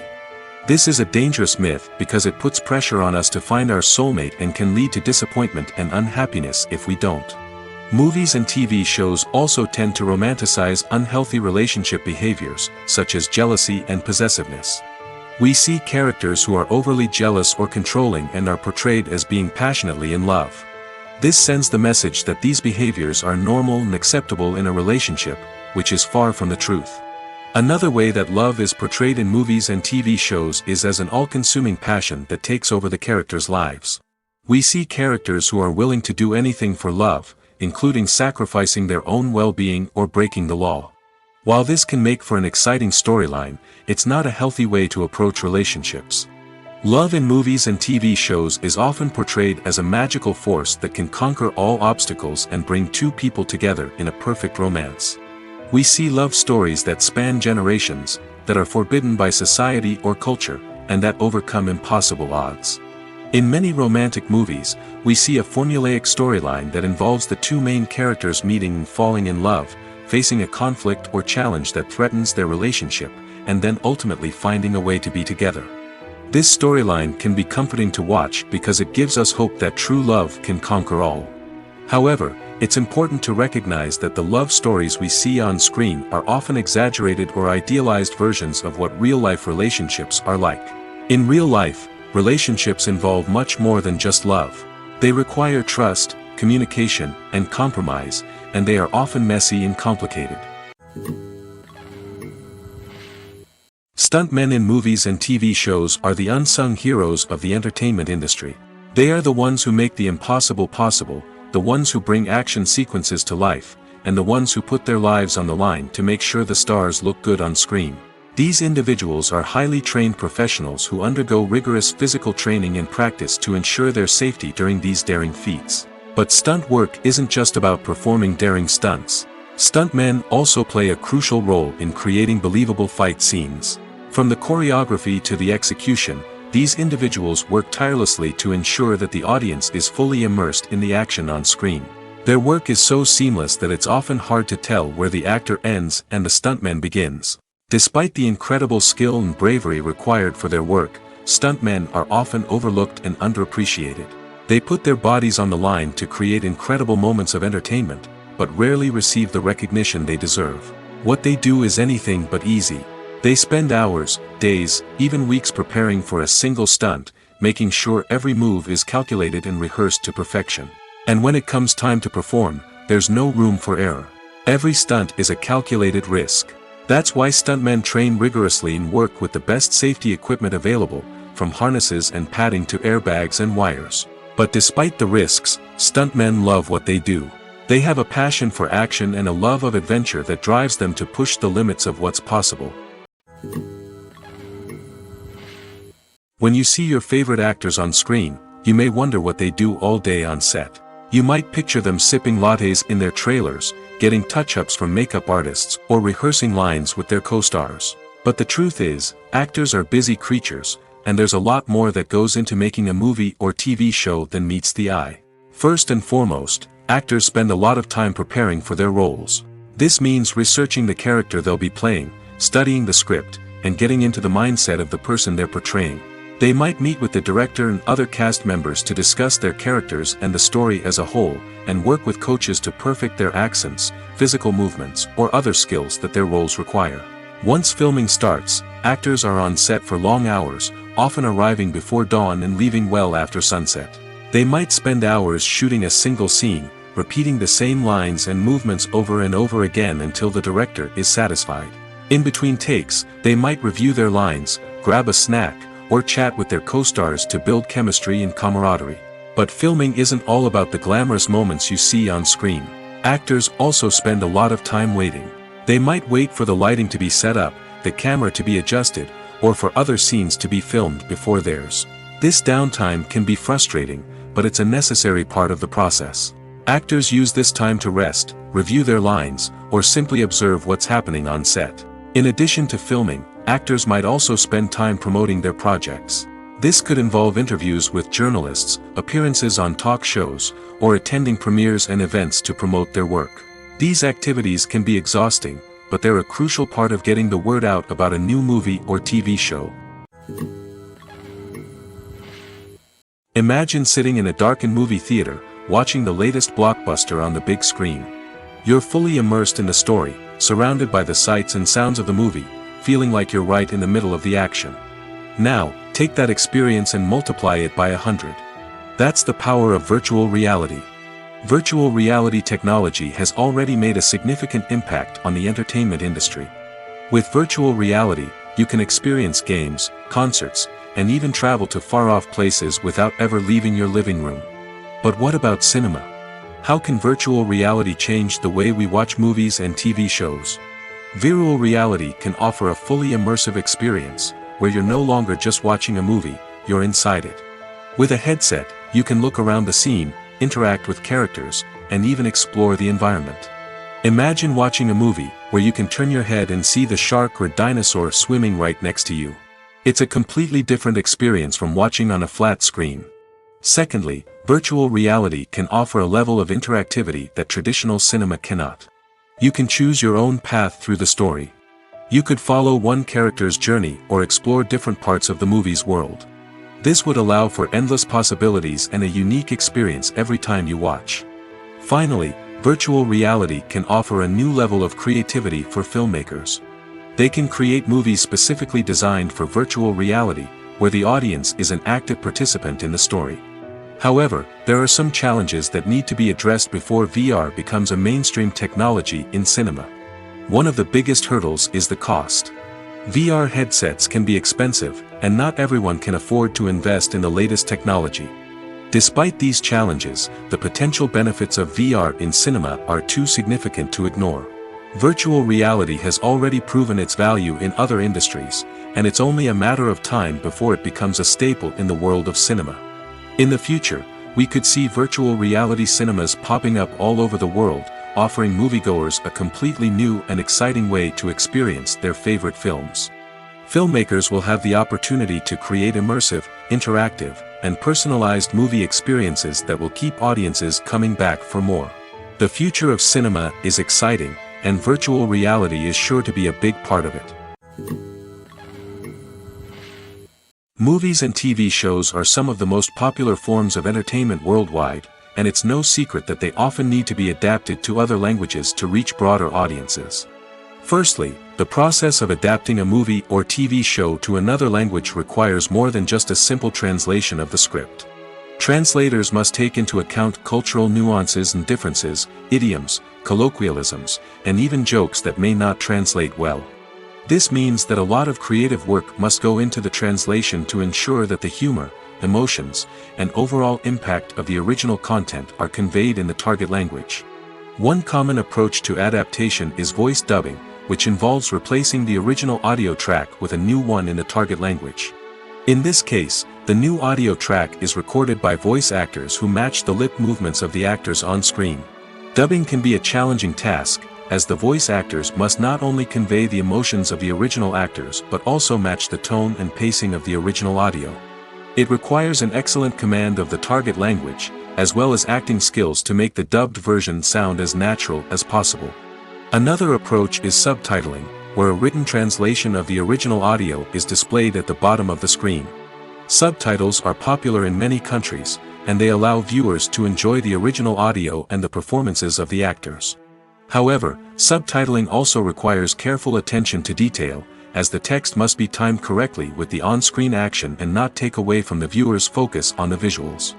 This is a dangerous myth because it puts pressure on us to find our soulmate and can lead to disappointment and unhappiness if we don't. Movies and TV shows also tend to romanticize unhealthy relationship behaviors, such as jealousy and possessiveness. We see characters who are overly jealous or controlling and are portrayed as being passionately in love. This sends the message that these behaviors are normal and acceptable in a relationship, which is far from the truth. Another way that love is portrayed in movies and TV shows is as an all-consuming passion that takes over the characters' lives. We see characters who are willing to do anything for love, including sacrificing their own well-being or breaking the law. While this can make for an exciting storyline, it's not a healthy way to approach relationships. Love in movies and TV shows is often portrayed as a magical force that can conquer all obstacles and bring two people together in a perfect romance. We see love stories that span generations, that are forbidden by society or culture, and that overcome impossible odds. In many romantic movies, we see a formulaic storyline that involves the two main characters meeting and falling in love, facing a conflict or challenge that threatens their relationship, and then ultimately finding a way to be together. This storyline can be comforting to watch because it gives us hope that true love can conquer all. However, it's important to recognize that the love stories we see on screen are often exaggerated or idealized versions of what real-life relationships are like. In real life, relationships involve much more than just love. They require trust, communication, and compromise, and they are often messy and complicated. Stuntmen in movies and TV shows are the unsung heroes of the entertainment industry. They are the ones who make the impossible possible, the ones who bring action sequences to life, and the ones who put their lives on the line to make sure the stars look good on screen. These individuals are highly trained professionals who undergo rigorous physical training and practice to ensure their safety during these daring feats. But stunt work isn't just about performing daring stunts. Stuntmen also play a crucial role in creating believable fight scenes. From the choreography to the execution, these individuals work tirelessly to ensure that the audience is fully immersed in the action on screen. Their work is so seamless that it's often hard to tell where the actor ends and the stuntman begins. Despite the incredible skill and bravery required for their work, stuntmen are often overlooked and underappreciated. They put their bodies on the line to create incredible moments of entertainment, but rarely receive the recognition they deserve. What they do is anything but easy. They spend hours, days, even weeks preparing for a single stunt, making sure every move is calculated and rehearsed to perfection. And when it comes time to perform, there's no room for error. Every stunt is a calculated risk. That's why stuntmen train rigorously and work with the best safety equipment available, from harnesses and padding to airbags and wires. But despite the risks, stuntmen love what they do. They have a passion for action and a love of adventure that drives them to push the limits of what's possible. When you see your favorite actors on screen, you may wonder what they do all day on set. You might picture them sipping lattes in their trailers, getting touch-ups from makeup artists, or rehearsing lines with their co-stars. But the truth is, actors are busy creatures, and there's a lot more that goes into making a movie or TV show than meets the eye. First and foremost, actors spend a lot of time preparing for their roles. This means researching the character they'll be playing, studying the script, and getting into the mindset of the person they're portraying. They might meet with the director and other cast members to discuss their characters and the story as a whole, and work with coaches to perfect their accents, physical movements, or other skills that their roles require. Once filming starts, actors are on set for long hours, often arriving before dawn and leaving well after sunset. They might spend hours shooting a single scene, repeating the same lines and movements over and over again until the director is satisfied. In between takes, they might review their lines, grab a snack, or chat with their co-stars to build chemistry and camaraderie. But filming isn't all about the glamorous moments you see on screen. Actors also spend a lot of time waiting. They might wait for the lighting to be set up, the camera to be adjusted, or for other scenes to be filmed before theirs. This downtime can be frustrating, but it's a necessary part of the process. Actors use this time to rest, review their lines, or simply observe what's happening on set. In addition to filming, actors might also spend time promoting their projects. This could involve interviews with journalists, appearances on talk shows, or attending premieres and events to promote their work. These activities can be exhausting, but they're a crucial part of getting the word out about a new movie or TV show. Imagine sitting in a darkened movie theater, watching the latest blockbuster on the big screen. You're fully immersed in the story, surrounded by the sights and sounds of the movie, feeling like you're right in the middle of the action. Now, take that experience and multiply it by 100. That's the power of virtual reality. Virtual reality technology has already made a significant impact on the entertainment industry. With virtual reality, you can experience games, concerts, and even travel to far-off places without ever leaving your living room. But what about cinema? How can virtual reality change the way we watch movies and TV shows? Virtual reality can offer a fully immersive experience, where you're no longer just watching a movie, you're inside it. With a headset, you can look around the scene, interact with characters, and even explore the environment. Imagine watching a movie, where you can turn your head and see the shark or dinosaur swimming right next to you. It's a completely different experience from watching on a flat screen. Secondly, virtual reality can offer a level of interactivity that traditional cinema cannot. You can choose your own path through the story. You could follow one character's journey or explore different parts of the movie's world. This would allow for endless possibilities and a unique experience every time you watch. Finally, virtual reality can offer a new level of creativity for filmmakers. They can create movies specifically designed for virtual reality, where the audience is an active participant in the story. However, there are some challenges that need to be addressed before VR becomes a mainstream technology in cinema. One of the biggest hurdles is the cost. VR headsets can be expensive, and not everyone can afford to invest in the latest technology. Despite these challenges, the potential benefits of VR in cinema are too significant to ignore. Virtual reality has already proven its value in other industries, and it's only a matter of time before it becomes a staple in the world of cinema. In the future, we could see virtual reality cinemas popping up all over the world, offering moviegoers a completely new and exciting way to experience their favorite films. Filmmakers will have the opportunity to create immersive, interactive, and personalized movie experiences that will keep audiences coming back for more. The future of cinema is exciting, and virtual reality is sure to be a big part of it. Movies and TV shows are some of the most popular forms of entertainment worldwide, and it's no secret that they often need to be adapted to other languages to reach broader audiences. Firstly, the process of adapting a movie or TV show to another language requires more than just a simple translation of the script. Translators must take into account cultural nuances and differences, idioms, colloquialisms, and even jokes that may not translate well. This means that a lot of creative work must go into the translation to ensure that the humor, emotions, and overall impact of the original content are conveyed in the target language. One common approach to adaptation is voice dubbing, which involves replacing the original audio track with a new one in the target language. In this case, the new audio track is recorded by voice actors who match the lip movements of the actors on screen. Dubbing can be a challenging task, as the voice actors must not only convey the emotions of the original actors but also match the tone and pacing of the original audio. It requires an excellent command of the target language, as well as acting skills to make the dubbed version sound as natural as possible. Another approach is subtitling, where a written translation of the original audio is displayed at the bottom of the screen. Subtitles are popular in many countries, and they allow viewers to enjoy the original audio and the performances of the actors. However, subtitling also requires careful attention to detail, as the text must be timed correctly with the on-screen action and not take away from the viewer's focus on the visuals.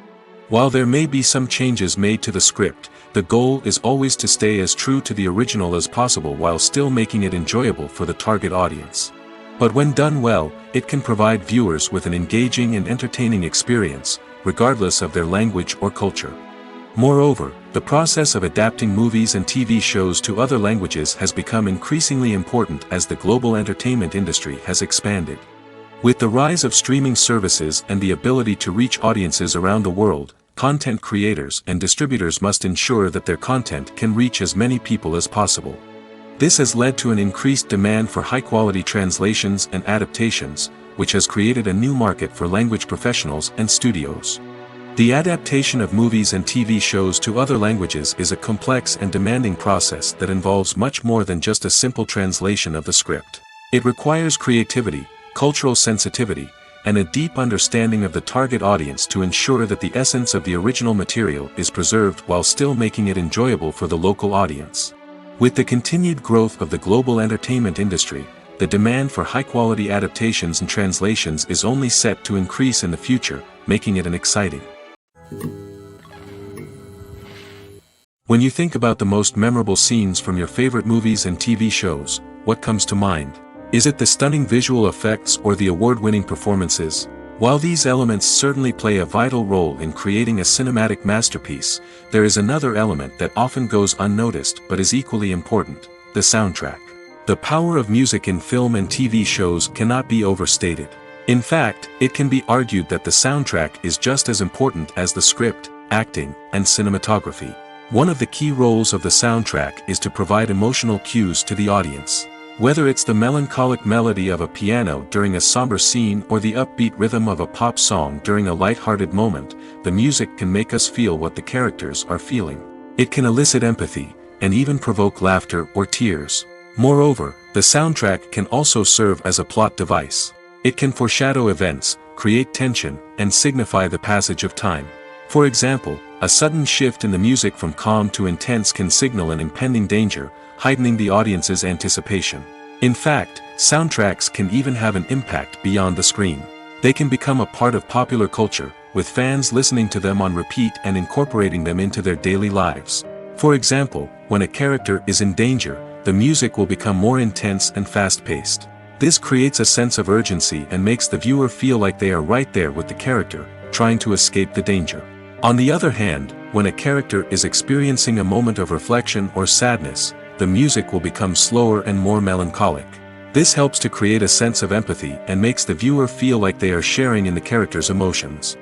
While there may be some changes made to the script, the goal is always to stay as true to the original as possible while still making it enjoyable for the target audience. But when done well, it can provide viewers with an engaging and entertaining experience, regardless of their language or culture. Moreover, the process of adapting movies and TV shows to other languages has become increasingly important as the global entertainment industry has expanded. With the rise of streaming services and the ability to reach audiences around the world, content creators and distributors must ensure that their content can reach as many people as possible. This has led to an increased demand for high-quality translations and adaptations, which has created a new market for language professionals and studios. The adaptation of movies and TV shows to other languages is a complex and demanding process that involves much more than just a simple translation of the script. It requires creativity, cultural sensitivity, and a deep understanding of the target audience to ensure that the essence of the original material is preserved while still making it enjoyable for the local audience. With the continued growth of the global entertainment industry, the demand for high-quality adaptations and translations is only set to increase in the future, making it an exciting. When you think about the most memorable scenes from your favorite movies and TV shows, what comes to mind? Is it the stunning visual effects or the award-winning performances? While these elements certainly play a vital role in creating a cinematic masterpiece, there is another element that often goes unnoticed but is equally important: the soundtrack. The power of music in film and TV shows cannot be overstated. In fact, it can be argued that the soundtrack is just as important as the script, acting, and cinematography. One of the key roles of the soundtrack is to provide emotional cues to the audience. Whether it's the melancholic melody of a piano during a somber scene or the upbeat rhythm of a pop song during a light-hearted moment, the music can make us feel what the characters are feeling. It can elicit empathy, and even provoke laughter or tears. Moreover, the soundtrack can also serve as a plot device. It can foreshadow events, create tension, and signify the passage of time. For example, a sudden shift in the music from calm to intense can signal an impending danger, heightening the audience's anticipation. In fact, soundtracks can even have an impact beyond the screen. They can become a part of popular culture, with fans listening to them on repeat and incorporating them into their daily lives. For example, when a character is in danger, the music will become more intense and fast-paced. This creates a sense of urgency and makes the viewer feel like they are right there with the character, trying to escape the danger. On the other hand, when a character is experiencing a moment of reflection or sadness, the music will become slower and more melancholic. This helps to create a sense of empathy and makes the viewer feel like they are sharing in the character's emotions.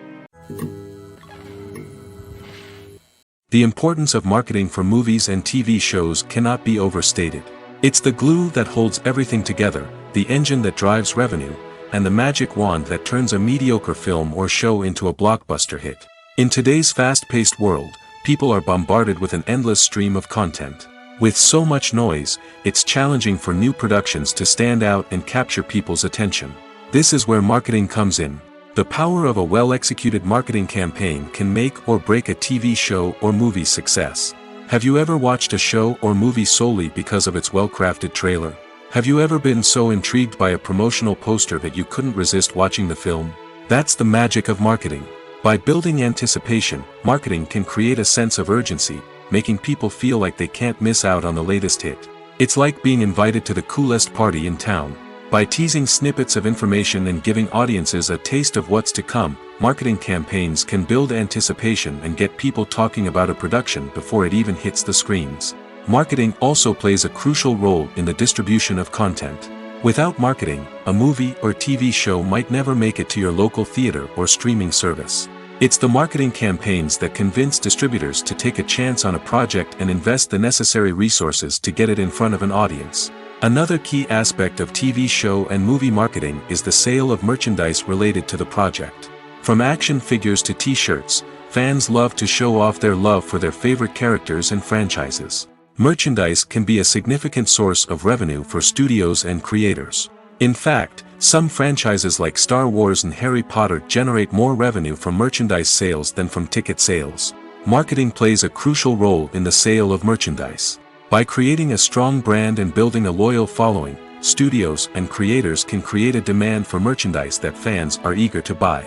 The importance of marketing for movies and TV shows cannot be overstated. It's the glue that holds everything together, the engine that drives revenue, and the magic wand that turns a mediocre film or show into a blockbuster hit. In today's fast-paced world, people are bombarded with an endless stream of content. With so much noise, it's challenging for new productions to stand out and capture people's attention. This is where marketing comes in. The power of a well-executed marketing campaign can make or break a TV show or movie's success. Have you ever watched a show or movie solely because of its well-crafted trailer? Have you ever been so intrigued by a promotional poster that you couldn't resist watching the film? That's the magic of marketing. By building anticipation, marketing can create a sense of urgency, making people feel like they can't miss out on the latest hit. It's like being invited to the coolest party in town. By teasing snippets of information and giving audiences a taste of what's to come, marketing campaigns can build anticipation and get people talking about a production before it even hits the screens. Marketing also plays a crucial role in the distribution of content. Without marketing, a movie or TV show might never make it to your local theater or streaming service. It's the marketing campaigns that convince distributors to take a chance on a project and invest the necessary resources to get it in front of an audience. Another key aspect of TV show and movie marketing is the sale of merchandise related to the project. From action figures to t-shirts, fans love to show off their love for their favorite characters and franchises. Merchandise can be a significant source of revenue for studios and creators. In fact, some franchises like Star Wars and Harry Potter generate more revenue from merchandise sales than from ticket sales. Marketing plays a crucial role in the sale of merchandise. By creating a strong brand and building a loyal following, studios and creators can create a demand for merchandise that fans are eager to buy.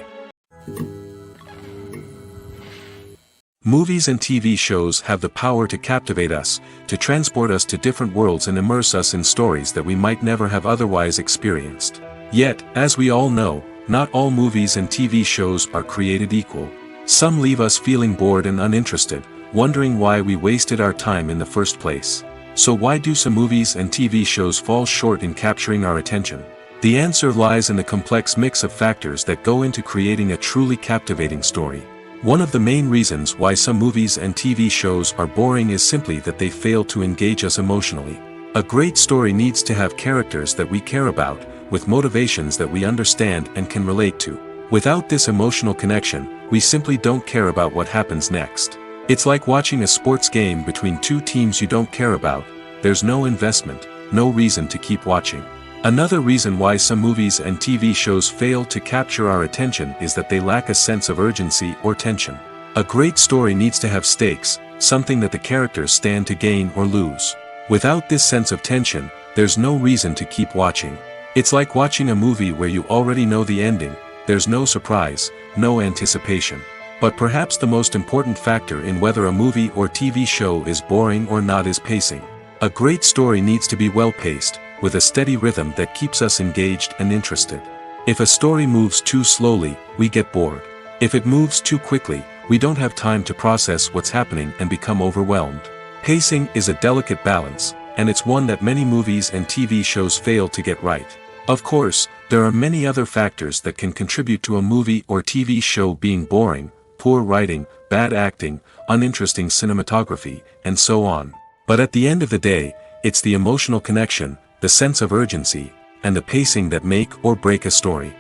Movies and TV shows have the power to captivate us, to transport us to different worlds and immerse us in stories that we might never have otherwise experienced. Yet, as we all know, not all movies and TV shows are created equal. Some leave us feeling bored and uninterested, wondering why we wasted our time in the first place. So why do some movies and TV shows fall short in capturing our attention? The answer lies in the complex mix of factors that go into creating a truly captivating story. One of the main reasons why some movies and TV shows are boring is simply that they fail to engage us emotionally. A great story needs to have characters that we care about, with motivations that we understand and can relate to. Without this emotional connection, we simply don't care about what happens next. It's like watching a sports game between two teams you don't care about. There's no investment, no reason to keep watching. Another reason why some movies and TV shows fail to capture our attention is that they lack a sense of urgency or tension. A great story needs to have stakes, something that the characters stand to gain or lose. Without this sense of tension, there's no reason to keep watching. It's like watching a movie where you already know the ending. There's no surprise, no anticipation. But perhaps the most important factor in whether a movie or TV show is boring or not is pacing. A great story needs to be well paced, with a steady rhythm that keeps us engaged and interested. If a story moves too slowly, we get bored. If it moves too quickly, we don't have time to process what's happening and become overwhelmed. Pacing is a delicate balance, and it's one that many movies and TV shows fail to get right. Of course, there are many other factors that can contribute to a movie or TV show being boring: poor writing, bad acting, uninteresting cinematography, and so on. But at the end of the day, it's the emotional connection, the sense of urgency, and the pacing that make or break a story.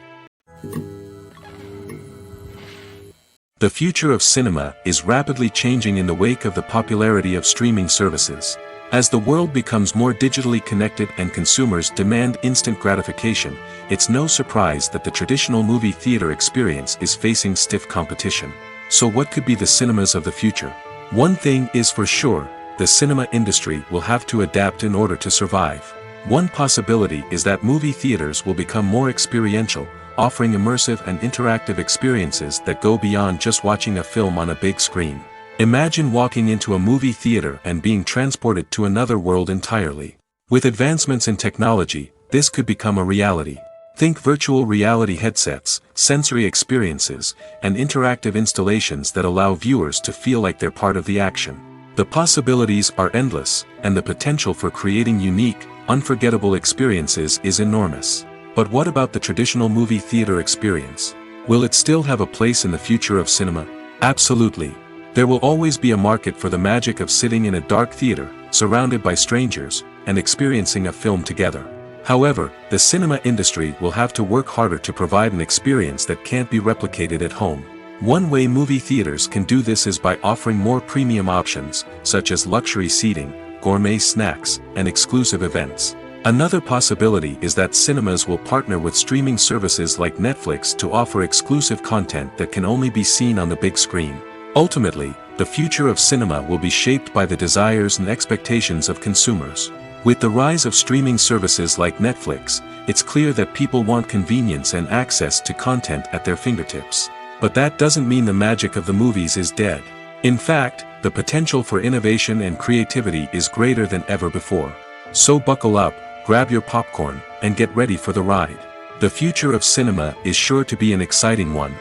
The future of cinema is rapidly changing in the wake of the popularity of streaming services. As the world becomes more digitally connected and consumers demand instant gratification, it's no surprise that the traditional movie theater experience is facing stiff competition. So what could be the cinemas of the future? One thing is for sure, the cinema industry will have to adapt in order to survive. One possibility is that movie theaters will become more experiential, offering immersive and interactive experiences that go beyond just watching a film on a big screen. Imagine walking into a movie theater and being transported to another world entirely. With advancements in technology, this could become a reality. Think virtual reality headsets, sensory experiences, and interactive installations that allow viewers to feel like they're part of the action. The possibilities are endless, and the potential for creating unique, unforgettable experiences is enormous. But what about the traditional movie theater experience? Will it still have a place in the future of cinema? Absolutely. There will always be a market for the magic of sitting in a dark theater, surrounded by strangers, and experiencing a film together. However, the cinema industry will have to work harder to provide an experience that can't be replicated at home. One way movie theaters can do this is by offering more premium options, such as luxury seating, gourmet snacks, and exclusive events. Another possibility is that cinemas will partner with streaming services like Netflix to offer exclusive content that can only be seen on the big screen. Ultimately, the future of cinema will be shaped by the desires and expectations of consumers. With the rise of streaming services like Netflix, it's clear that people want convenience and access to content at their fingertips. But that doesn't mean the magic of the movies is dead. In fact, the potential for innovation and creativity is greater than ever before. So buckle up, grab your popcorn, and get ready for the ride. The future of cinema is sure to be an exciting one.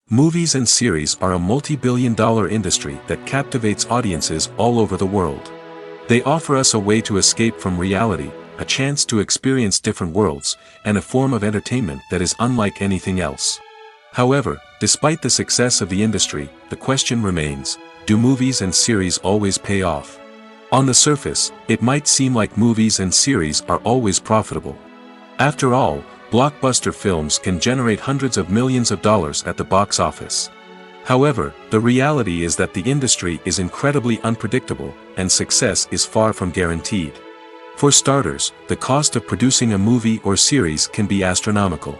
Movies and series are a multi-billion-dollar industry that captivates audiences all over the world. They offer us a way to escape from reality, a chance to experience different worlds, and a form of entertainment that is unlike anything else. However, despite the success of the industry, the question remains, do movies and series always pay off? On the surface, it might seem like movies and series are always profitable. After all, blockbuster films can generate hundreds of millions of dollars at the box office. However, the reality is that the industry is incredibly unpredictable, and success is far from guaranteed. For starters, the cost of producing a movie or series can be astronomical.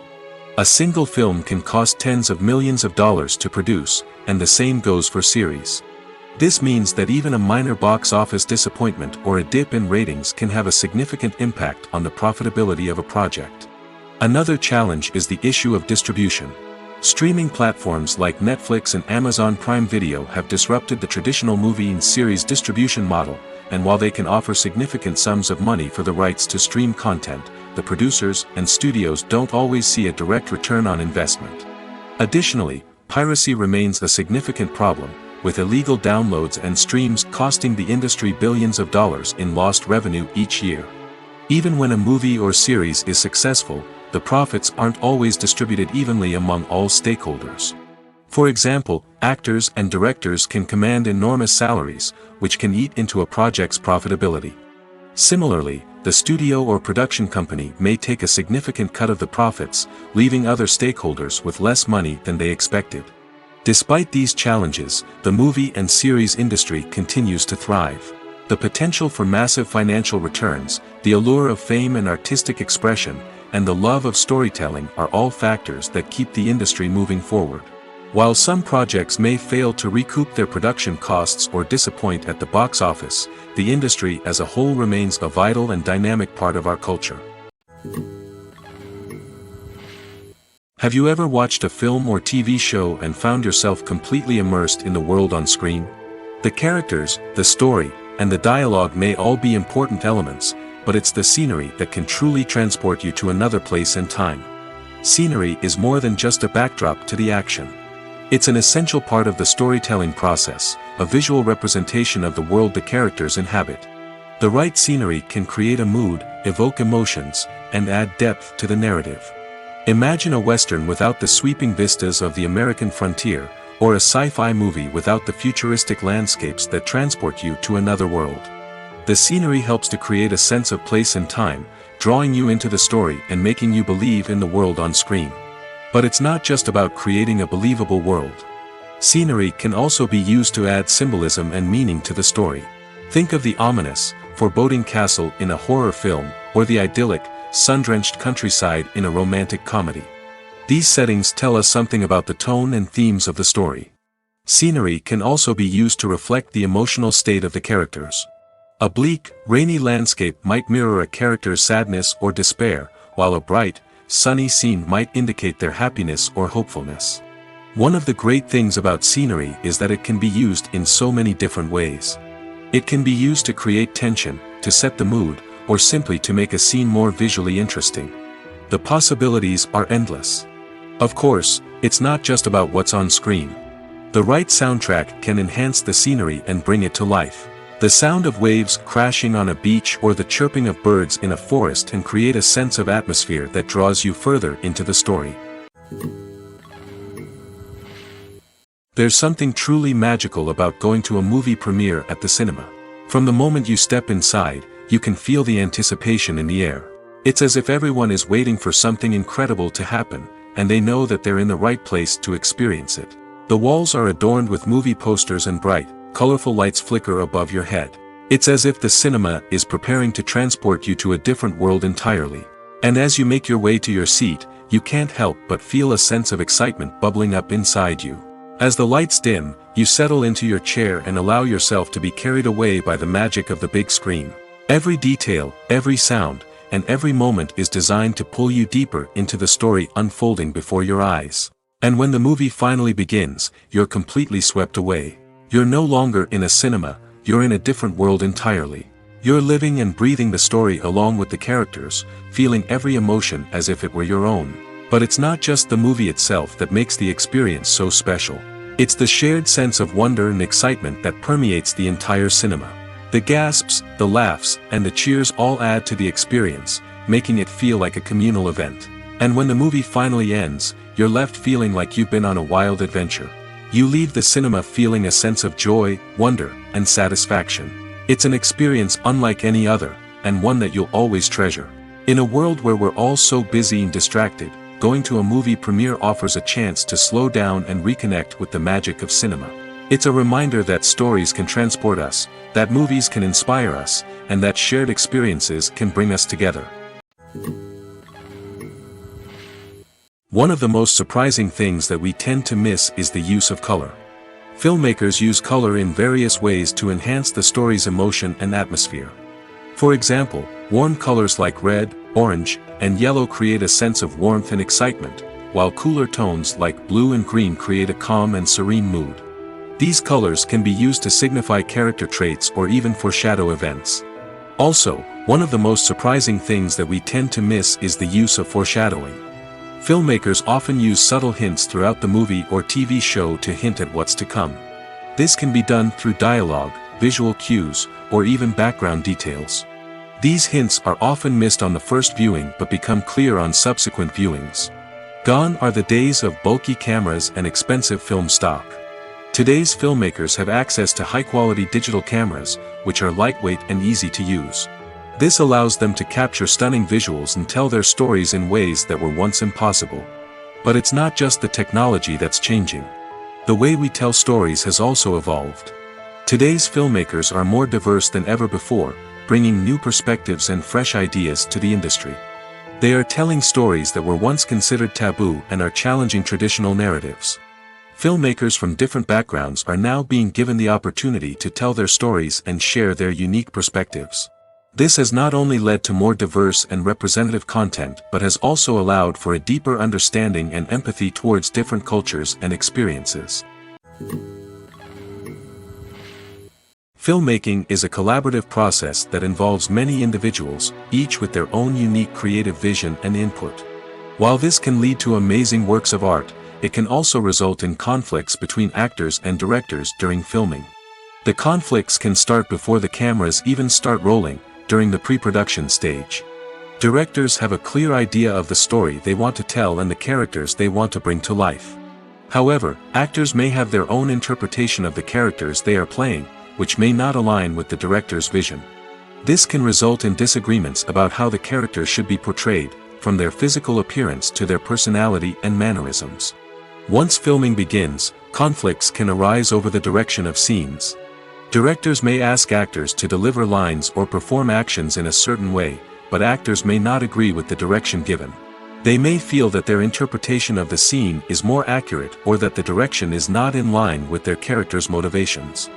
A single film can cost tens of millions of dollars to produce, and the same goes for series. This means that even a minor box office disappointment or a dip in ratings can have a significant impact on the profitability of a project. Another challenge is the issue of distribution. Streaming platforms like Netflix and Amazon Prime Video have disrupted the traditional movie and series distribution model, and while they can offer significant sums of money for the rights to stream content, the producers and studios don't always see a direct return on investment. Additionally, piracy remains a significant problem, with illegal downloads and streams costing the industry billions of dollars in lost revenue each year. Even when a movie or series is successful, the profits aren't always distributed evenly among all stakeholders. For example, actors and directors can command enormous salaries, which can eat into a project's profitability. Similarly, the studio or production company may take a significant cut of the profits, leaving other stakeholders with less money than they expected. Despite these challenges, the movie and series industry continues to thrive. The potential for massive financial returns, the allure of fame and artistic expression, and the love of storytelling are all factors that keep the industry moving forward. While some projects may fail to recoup their production costs or disappoint at the box office, the industry as a whole remains a vital and dynamic part of our culture. Have you ever watched a film or TV show and found yourself completely immersed in the world on screen? The characters, the story, and the dialogue may all be important elements, but it's the scenery that can truly transport you to another place and time. Scenery is more than just a backdrop to the action. It's an essential part of the storytelling process, a visual representation of the world the characters inhabit. The right scenery can create a mood, evoke emotions, and add depth to the narrative. Imagine a Western without the sweeping vistas of the American frontier, or a sci-fi movie without the futuristic landscapes that transport you to another world. The scenery helps to create a sense of place and time, drawing you into the story and making you believe in the world on screen. But it's not just about creating a believable world. Scenery can also be used to add symbolism and meaning to the story. Think of the ominous, foreboding castle in a horror film, or the idyllic, sun-drenched countryside in a romantic comedy. These settings tell us something about the tone and themes of the story. Scenery can also be used to reflect the emotional state of the characters. A bleak, rainy landscape might mirror a character's sadness or despair, while a bright, sunny scene might indicate their happiness or hopefulness. One of the great things about scenery is that it can be used in so many different ways. It can be used to create tension, to set the mood, or simply to make a scene more visually interesting. The possibilities are endless. Of course, it's not just about what's on screen. The right soundtrack can enhance the scenery and bring it to life. The sound of waves crashing on a beach or the chirping of birds in a forest can create a sense of atmosphere that draws you further into the story. There's something truly magical about going to a movie premiere at the cinema. From the moment you step inside, you can feel the anticipation in the air. It's as if everyone is waiting for something incredible to happen, and they know that they're in the right place to experience it. The walls are adorned with movie posters and bright, colorful lights flicker above your head. It's as if the cinema is preparing to transport you to a different world entirely. And as you make your way to your seat, you can't help but feel a sense of excitement bubbling up inside you. As the lights dim, you settle into your chair and allow yourself to be carried away by the magic of the big screen. Every detail, every sound, and every moment is designed to pull you deeper into the story unfolding before your eyes. And when the movie finally begins, you're completely swept away. You're no longer in a cinema, you're in a different world entirely. You're living and breathing the story along with the characters, feeling every emotion as if it were your own. But it's not just the movie itself that makes the experience so special. It's the shared sense of wonder and excitement that permeates the entire cinema. The gasps, the laughs, and the cheers all add to the experience, making it feel like a communal event. And when the movie finally ends, you're left feeling like you've been on a wild adventure. You leave the cinema feeling a sense of joy, wonder, and satisfaction. It's an experience unlike any other, and one that you'll always treasure. In a world where we're all so busy and distracted, going to a movie premiere offers a chance to slow down and reconnect with the magic of cinema. It's a reminder that stories can transport us, that movies can inspire us, and that shared experiences can bring us together. One of the most surprising things that we tend to miss is the use of color. Filmmakers use color in various ways to enhance the story's emotion and atmosphere. For example, warm colors like red, orange, and yellow create a sense of warmth and excitement, while cooler tones like blue and green create a calm and serene mood. These colors can be used to signify character traits or even foreshadow events. Also, one of the most surprising things that we tend to miss is the use of foreshadowing. Filmmakers often use subtle hints throughout the movie or TV show to hint at what's to come. This can be done through dialogue, visual cues, or even background details. These hints are often missed on the first viewing but become clear on subsequent viewings. Gone are the days of bulky cameras and expensive film stock. Today's filmmakers have access to high-quality digital cameras, which are lightweight and easy to use. This allows them to capture stunning visuals and tell their stories in ways that were once impossible. But it's not just the technology that's changing. The way we tell stories has also evolved. Today's filmmakers are more diverse than ever before, bringing new perspectives and fresh ideas to the industry. They are telling stories that were once considered taboo and are challenging traditional narratives. Filmmakers from different backgrounds are now being given the opportunity to tell their stories and share their unique perspectives. This has not only led to more diverse and representative content but has also allowed for a deeper understanding and empathy towards different cultures and experiences. Filmmaking is a collaborative process that involves many individuals, each with their own unique creative vision and input. While this can lead to amazing works of art, it can also result in conflicts between actors and directors during filming. The conflicts can start before the cameras even start rolling, during the pre-production stage. Directors have a clear idea of the story they want to tell and the characters they want to bring to life. However, actors may have their own interpretation of the characters they are playing, which may not align with the director's vision. This can result in disagreements about how the characters should be portrayed, from their physical appearance to their personality and mannerisms. Once filming begins, conflicts can arise over the direction of scenes. Directors may ask actors to deliver lines or perform actions in a certain way, but actors may not agree with the direction given. They may feel that their interpretation of the scene is more accurate or that the direction is not in line with their character's motivations.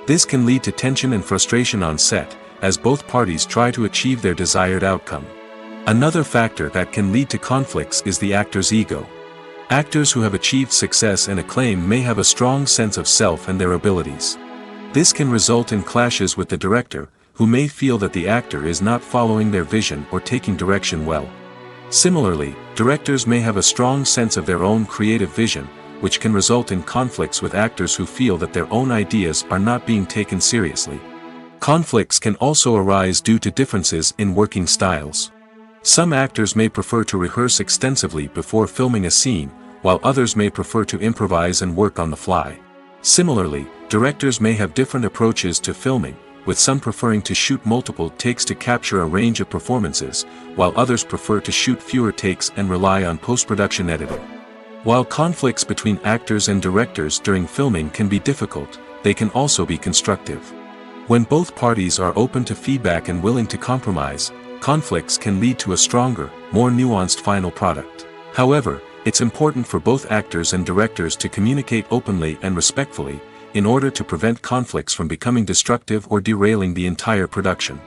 This can lead to tension and frustration on set, as both parties try to achieve their desired outcome. Another factor that can lead to conflicts is the actor's ego. Actors who have achieved success and acclaim may have a strong sense of self and their abilities. This can result in clashes with the director, who may feel that the actor is not following their vision or taking direction well. Similarly, directors may have a strong sense of their own creative vision, which can result in conflicts with actors who feel that their own ideas are not being taken seriously. Conflicts can also arise due to differences in working styles. Some actors may prefer to rehearse extensively before filming a scene, while others may prefer to improvise and work on the fly. Similarly, directors may have different approaches to filming, with some preferring to shoot multiple takes to capture a range of performances, while others prefer to shoot fewer takes and rely on post-production editing. While conflicts between actors and directors during filming can be difficult, they can also be constructive. When both parties are open to feedback and willing to compromise, conflicts can lead to a stronger, more nuanced final product. However, it's important for both actors and directors to communicate openly and respectfully, in order to prevent conflicts from becoming destructive or derailing the entire production.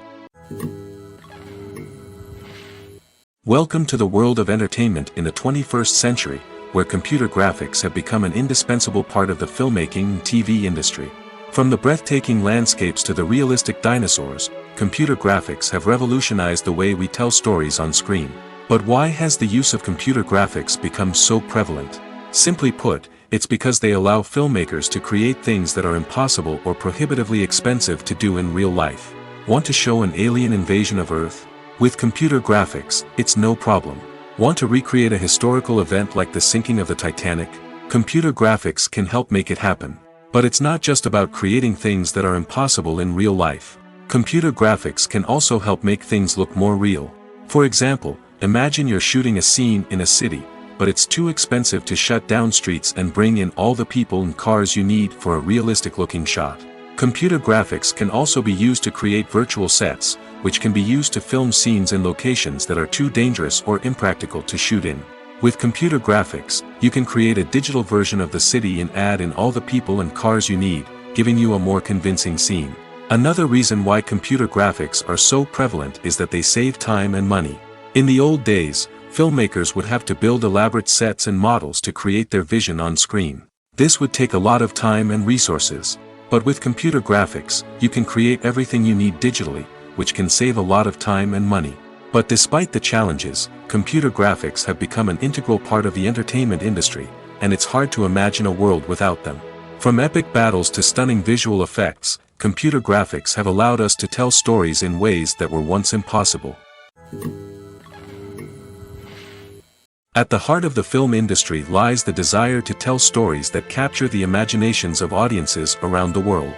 Welcome to the world of entertainment in the 21st century, where computer graphics have become an indispensable part of the filmmaking and TV industry. From the breathtaking landscapes to the realistic dinosaurs, computer graphics have revolutionized the way we tell stories on screen. But why has the use of computer graphics become so prevalent? Simply put, it's because they allow filmmakers to create things that are impossible or prohibitively expensive to do in real life. Want to show an alien invasion of Earth? With computer graphics, it's no problem. Want to recreate a historical event like the sinking of the Titanic? Computer graphics can help make it happen. But it's not just about creating things that are impossible in real life. Computer graphics can also help make things look more real. For example, imagine you're shooting a scene in a city, but it's too expensive to shut down streets and bring in all the people and cars you need for a realistic-looking shot. Computer graphics can also be used to create virtual sets, which can be used to film scenes in locations that are too dangerous or impractical to shoot in. With computer graphics, you can create a digital version of the city and add in all the people and cars you need, giving you a more convincing scene. Another reason why computer graphics are so prevalent is that they save time and money. In the old days, filmmakers would have to build elaborate sets and models to create their vision on screen. This would take a lot of time and resources. But with computer graphics, you can create everything you need digitally, which can save a lot of time and money. But despite the challenges, computer graphics have become an integral part of the entertainment industry, and it's hard to imagine a world without them. From epic battles to stunning visual effects, computer graphics have allowed us to tell stories in ways that were once impossible. At the heart of the film industry lies the desire to tell stories that capture the imaginations of audiences around the world.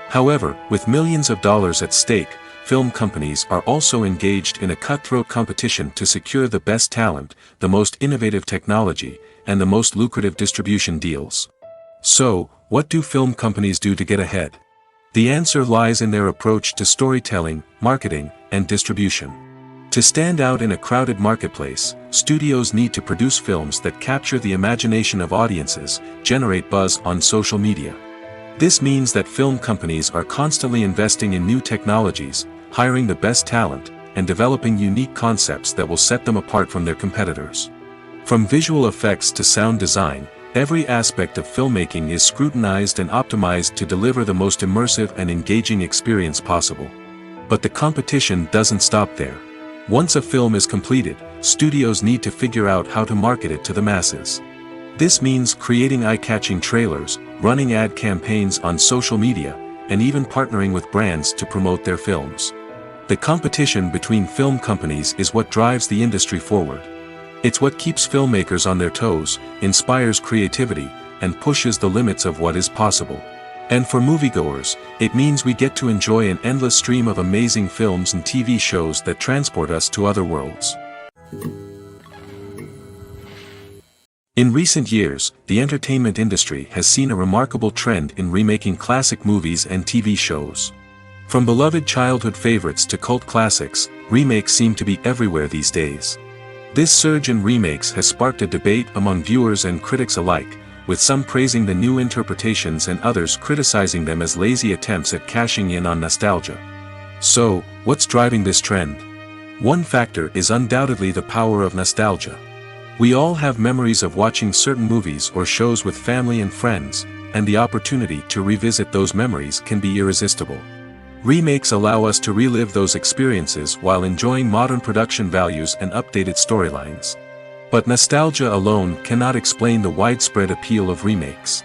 However, with millions of dollars at stake, film companies are also engaged in a cutthroat competition to secure the best talent, the most innovative technology, and the most lucrative distribution deals. So, what do film companies do to get ahead? The answer lies in their approach to storytelling, marketing, and distribution. To stand out in a crowded marketplace, studios need to produce films that capture the imagination of audiences, generate buzz on social media. This means that film companies are constantly investing in new technologies, hiring the best talent, and developing unique concepts that will set them apart from their competitors. From visual effects to sound design, Every aspect of filmmaking is scrutinized and optimized to deliver the most immersive and engaging experience possible. But the competition doesn't stop there. Once a film is completed, studios need to figure out how to market it to the masses. This means creating eye-catching trailers, running ad campaigns on social media, and even partnering with brands to promote their films. The competition between film companies is what drives the industry forward. It's what keeps filmmakers on their toes, inspires creativity, and pushes the limits of what is possible. And for moviegoers, it means we get to enjoy an endless stream of amazing films and TV shows that transport us to other worlds. In recent years, the entertainment industry has seen a remarkable trend in remaking classic movies and TV shows. From beloved childhood favorites to cult classics, remakes seem to be everywhere these days. This surge in remakes has sparked a debate among viewers and critics alike, with some praising the new interpretations and others criticizing them as lazy attempts at cashing in on nostalgia. So, what's driving this trend? One factor is undoubtedly the power of nostalgia. We all have memories of watching certain movies or shows with family and friends, and the opportunity to revisit those memories can be irresistible. Remakes allow us to relive those experiences while enjoying modern production values and updated storylines. But nostalgia alone cannot explain the widespread appeal of remakes.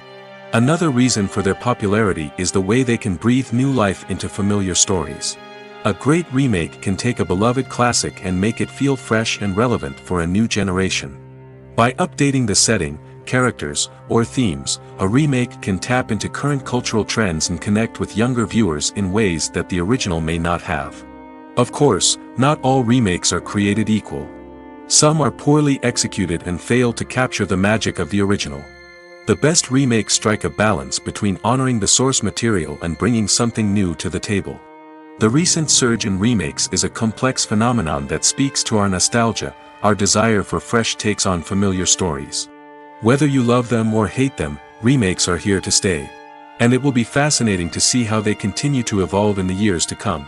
Another reason for their popularity is the way they can breathe new life into familiar stories. A great remake can take a beloved classic and make it feel fresh and relevant for a new generation. By updating the setting, characters, or themes, a remake can tap into current cultural trends and connect with younger viewers in ways that the original may not have. Of course, not all remakes are created equal. Some are poorly executed and fail to capture the magic of the original. The best remakes strike a balance between honoring the source material and bringing something new to the table. The recent surge in remakes is a complex phenomenon that speaks to our nostalgia, our desire for fresh takes on familiar stories. Whether you love them or hate them, remakes are here to stay. And it will be fascinating to see how they continue to evolve in the years to come.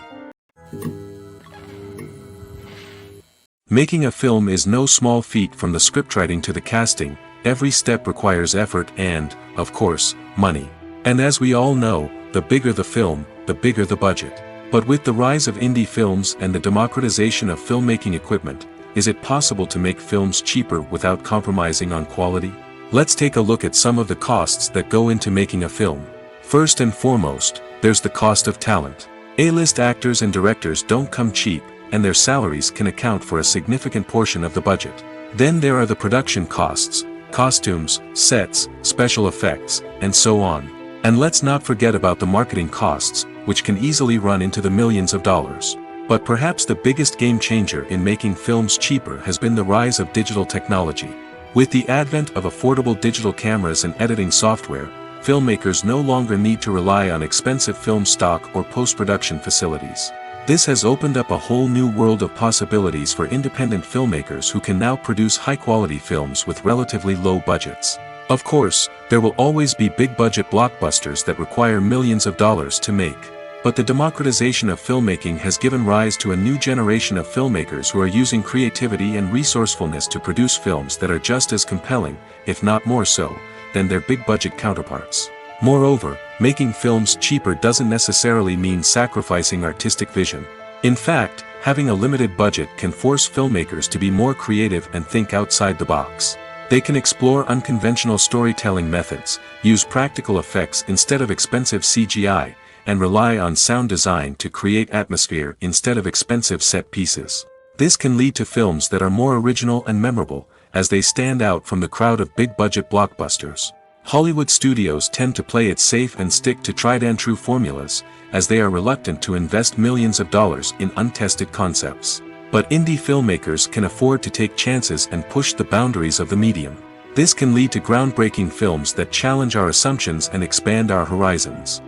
Making a film is no small feat. From the scriptwriting to the casting, every step requires effort and, of course, money. And as we all know, the bigger the film, the bigger the budget. But with the rise of indie films and the democratization of filmmaking equipment, is it possible to make films cheaper without compromising on quality? Let's take a look at some of the costs that go into making a film. First and foremost, there's the cost of talent. A-list actors and directors don't come cheap, and their salaries can account for a significant portion of the budget. Then there are the production costs, costumes, sets, special effects, and so on. And let's not forget about the marketing costs, which can easily run into the millions of dollars. But perhaps the biggest game changer in making films cheaper has been the rise of digital technology. With the advent of affordable digital cameras and editing software, filmmakers no longer need to rely on expensive film stock or post-production facilities. This has opened up a whole new world of possibilities for independent filmmakers who can now produce high-quality films with relatively low budgets. Of course, there will always be big-budget blockbusters that require millions of dollars to make. But the democratization of filmmaking has given rise to a new generation of filmmakers who are using creativity and resourcefulness to produce films that are just as compelling, if not more so, than their big-budget counterparts. Moreover, making films cheaper doesn't necessarily mean sacrificing artistic vision. In fact, having a limited budget can force filmmakers to be more creative and think outside the box. They can explore unconventional storytelling methods, use practical effects instead of expensive CGI, and rely on sound design to create atmosphere instead of expensive set pieces. This can lead to films that are more original and memorable, as they stand out from the crowd of big-budget blockbusters. Hollywood studios tend to play it safe and stick to tried-and-true formulas, as they are reluctant to invest millions of dollars in untested concepts. But indie filmmakers can afford to take chances and push the boundaries of the medium. This can lead to groundbreaking films that challenge our assumptions and expand our horizons.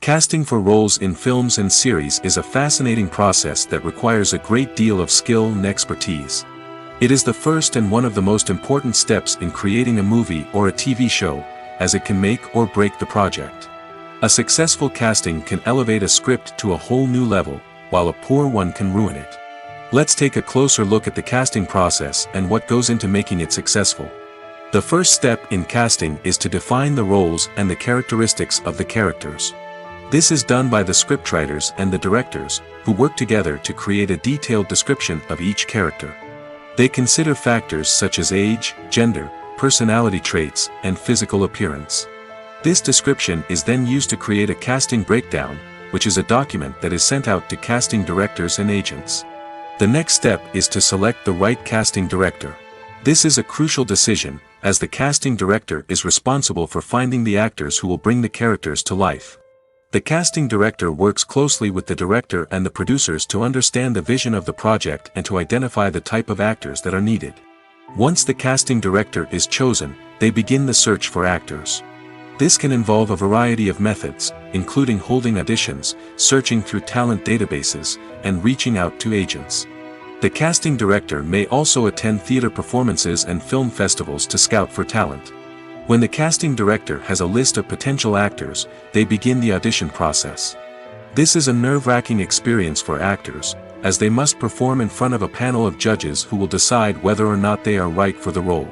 Casting for roles in films and series is a fascinating process that requires a great deal of skill and expertise. It is the first and one of the most important steps in creating a movie or a TV show, as it can make or break the project. A successful casting can elevate a script to a whole new level, while a poor one can ruin it. Let's take a closer look at the casting process and what goes into making it successful. The first step in casting is to define the roles and the characteristics of the characters. This is done by the scriptwriters and the directors, who work together to create a detailed description of each character. They consider factors such as age, gender, personality traits, and physical appearance. This description is then used to create a casting breakdown, which is a document that is sent out to casting directors and agents. The next step is to select the right casting director. This is a crucial decision, as the casting director is responsible for finding the actors who will bring the characters to life. The casting director works closely with the director and the producers to understand the vision of the project and to identify the type of actors that are needed. Once the casting director is chosen, they begin the search for actors. This can involve a variety of methods, including holding auditions, searching through talent databases, and reaching out to agents. The casting director may also attend theater performances and film festivals to scout for talent. When the casting director has a list of potential actors, they begin the audition process. This is a nerve-wracking experience for actors, as they must perform in front of a panel of judges who will decide whether or not they are right for the role.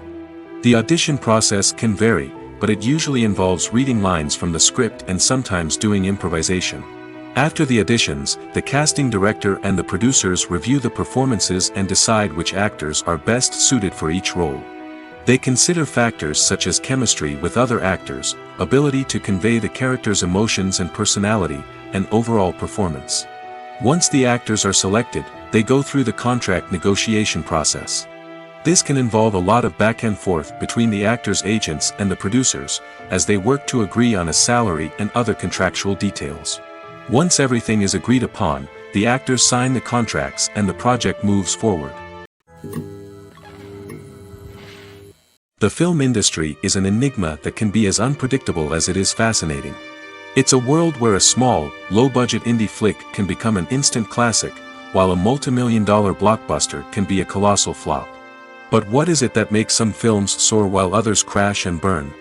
The audition process can vary, but it usually involves reading lines from the script and sometimes doing improvisation. After the auditions, the casting director and the producers review the performances and decide which actors are best suited for each role. They consider factors such as chemistry with other actors, ability to convey the character's emotions and personality, and overall performance. Once the actors are selected, they go through the contract negotiation process. This can involve a lot of back and forth between the actors' agents and the producers, as they work to agree on a salary and other contractual details. Once everything is agreed upon, the actors sign the contracts and the project moves forward. The film industry is an enigma that can be as unpredictable as it is fascinating. It's a world where a small, low-budget indie flick can become an instant classic, while a multi-million-dollar blockbuster can be a colossal flop. But what is it that makes some films soar while others crash and burn?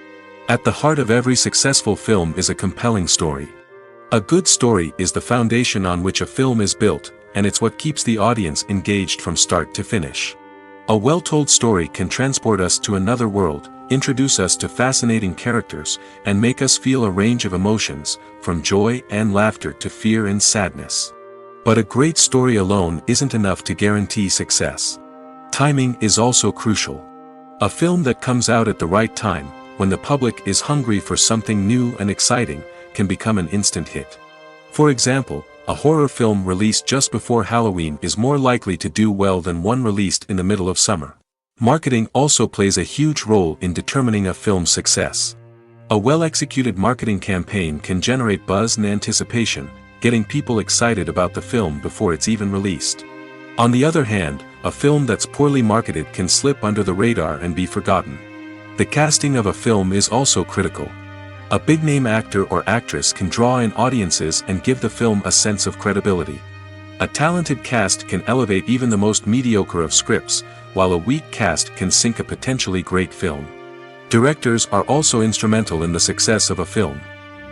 At the heart of every successful film is a compelling story. A good story is the foundation on which a film is built, and it's what keeps the audience engaged from start to finish. A well-told story can transport us to another world, introduce us to fascinating characters, and make us feel a range of emotions, from joy and laughter to fear and sadness. But a great story alone isn't enough to guarantee success. Timing is also crucial. A film that comes out at the right time, when the public is hungry for something new and exciting, can become an instant hit. For example, a horror film released just before Halloween is more likely to do well than one released in the middle of summer. Marketing also plays a huge role in determining a film's success. A well-executed marketing campaign can generate buzz and anticipation, getting people excited about the film before it's even released. On the other hand, a film that's poorly marketed can slip under the radar and be forgotten. The casting of a film is also critical. A big-name actor or actress can draw in audiences and give the film a sense of credibility. A talented cast can elevate even the most mediocre of scripts, while a weak cast can sink a potentially great film. Directors are also instrumental in the success of a film.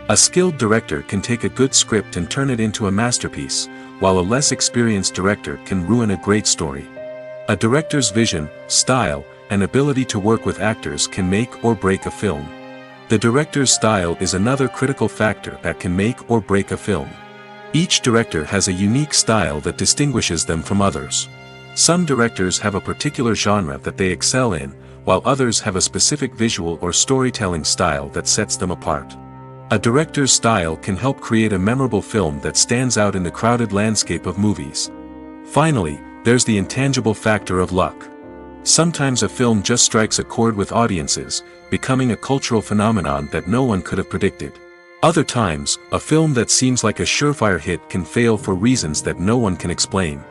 A skilled director can take a good script and turn it into a masterpiece, while a less experienced director can ruin a great story. A director's vision, style, and ability to work with actors can make or break a film. The director's style is another critical factor that can make or break a film. Each director has a unique style that distinguishes them from others. Some directors have a particular genre that they excel in, while others have a specific visual or storytelling style that sets them apart. A director's style can help create a memorable film that stands out in the crowded landscape of movies. Finally, there's the intangible factor of luck. Sometimes a film just strikes a chord with audiences, becoming a cultural phenomenon that no one could have predicted. Other times, a film that seems like a surefire hit can fail for reasons that no one can explain.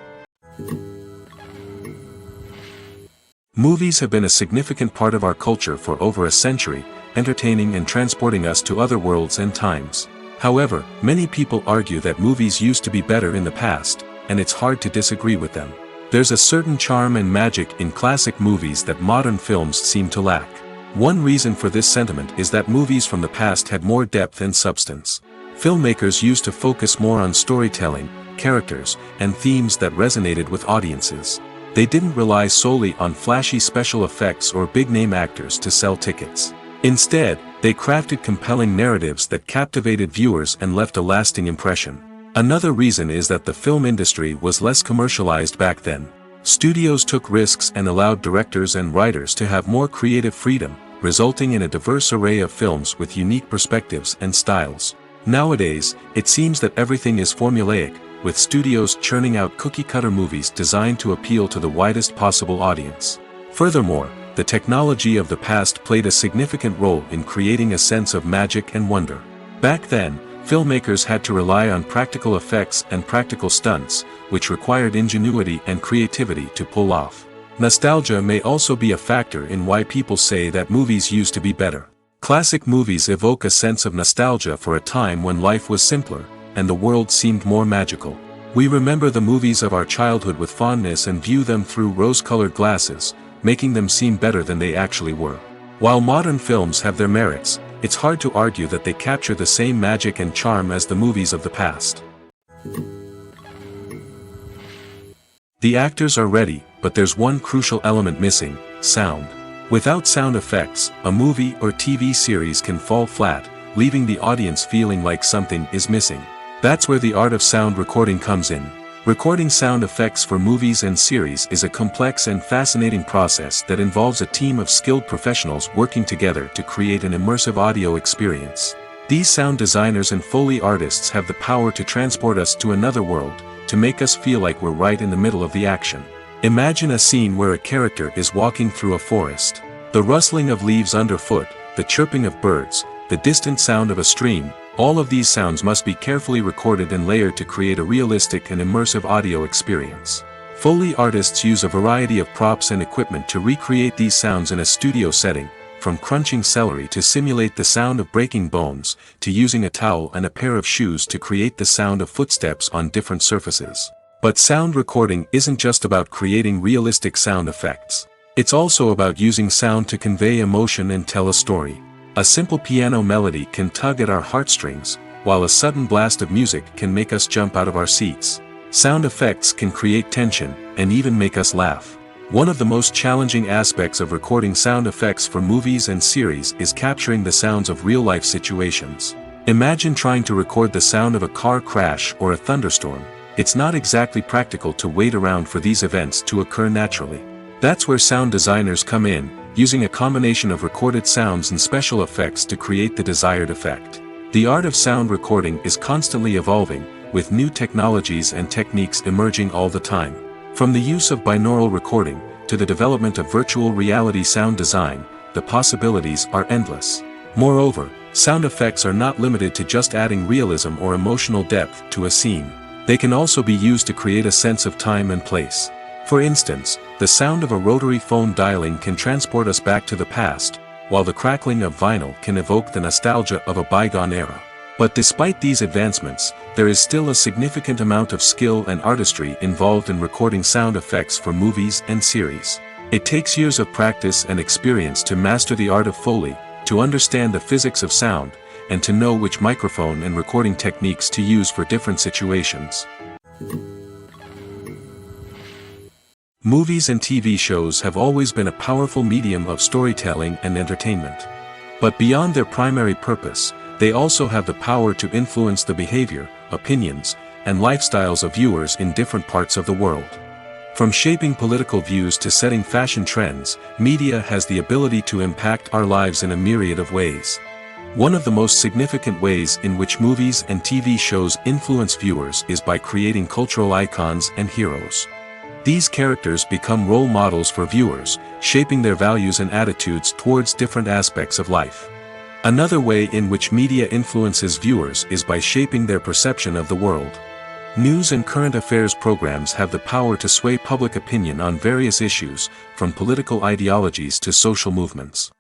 Movies have been a significant part of our culture for over a century, entertaining and transporting us to other worlds and times. However, many people argue that movies used to be better in the past, and it's hard to disagree with them. There's a certain charm and magic in classic movies that modern films seem to lack. One reason for this sentiment is that movies from the past had more depth and substance. Filmmakers used to focus more on storytelling, characters, and themes that resonated with audiences. They didn't rely solely on flashy special effects or big-name actors to sell tickets. Instead, they crafted compelling narratives that captivated viewers and left a lasting impression. Another reason is that the film industry was less commercialized back then. Studios took risks and allowed directors and writers to have more creative freedom, resulting in a diverse array of films with unique perspectives and styles. Nowadays, it seems that everything is formulaic, with studios churning out cookie-cutter movies designed to appeal to the widest possible audience. Furthermore, the technology of the past played a significant role in creating a sense of magic and wonder. Back then, filmmakers had to rely on practical effects and practical stunts, which required ingenuity and creativity to pull off. Nostalgia may also be a factor in why people say that movies used to be better. Classic movies evoke a sense of nostalgia for a time when life was simpler, and the world seemed more magical. We remember the movies of our childhood with fondness and view them through rose-colored glasses, making them seem better than they actually were. While modern films have their merits, it's hard to argue that they capture the same magic and charm as the movies of the past. The actors are ready, but there's one crucial element missing: sound. Without sound effects, a movie or TV series can fall flat, leaving the audience feeling like something is missing. That's where the art of sound recording comes in. Recording sound effects for movies and series is a complex and fascinating process that involves a team of skilled professionals working together to create an immersive audio experience. These sound designers and Foley artists have the power to transport us to another world, to make us feel like we're right in the middle of the action. Imagine a scene where a character is walking through a forest. The rustling of leaves underfoot, the chirping of birds, the distant sound of a stream, all of these sounds must be carefully recorded and layered to create a realistic and immersive audio experience. Foley artists use a variety of props and equipment to recreate these sounds in a studio setting, from crunching celery to simulate the sound of breaking bones, to using a towel and a pair of shoes to create the sound of footsteps on different surfaces. But sound recording isn't just about creating realistic sound effects. It's also about using sound to convey emotion and tell a story. A simple piano melody can tug at our heartstrings, while a sudden blast of music can make us jump out of our seats. Sound effects can create tension, and even make us laugh. One of the most challenging aspects of recording sound effects for movies and series is capturing the sounds of real-life situations. Imagine trying to record the sound of a car crash or a thunderstorm. It's not exactly practical to wait around for these events to occur naturally. That's where sound designers come in, using a combination of recorded sounds and special effects to create the desired effect. The art of sound recording is constantly evolving, with new technologies and techniques emerging all the time. From the use of binaural recording, to the development of virtual reality sound design, the possibilities are endless. Moreover, sound effects are not limited to just adding realism or emotional depth to a scene. They can also be used to create a sense of time and place. For instance, the sound of a rotary phone dialing can transport us back to the past, while the crackling of vinyl can evoke the nostalgia of a bygone era. But despite these advancements, there is still a significant amount of skill and artistry involved in recording sound effects for movies and series. It takes years of practice and experience to master the art of Foley, to understand the physics of sound, and to know which microphone and recording techniques to use for different situations. Movies and TV shows have always been a powerful medium of storytelling and entertainment. But beyond their primary purpose, they also have the power to influence the behavior, opinions, and lifestyles of viewers in different parts of the world. From shaping political views to setting fashion trends, media has the ability to impact our lives in a myriad of ways. One of the most significant ways in which movies and TV shows influence viewers is by creating cultural icons and heroes. These characters become role models for viewers, shaping their values and attitudes towards different aspects of life. Another way in which media influences viewers is by shaping their perception of the world. News and current affairs programs have the power to sway public opinion on various issues, from political ideologies to social movements.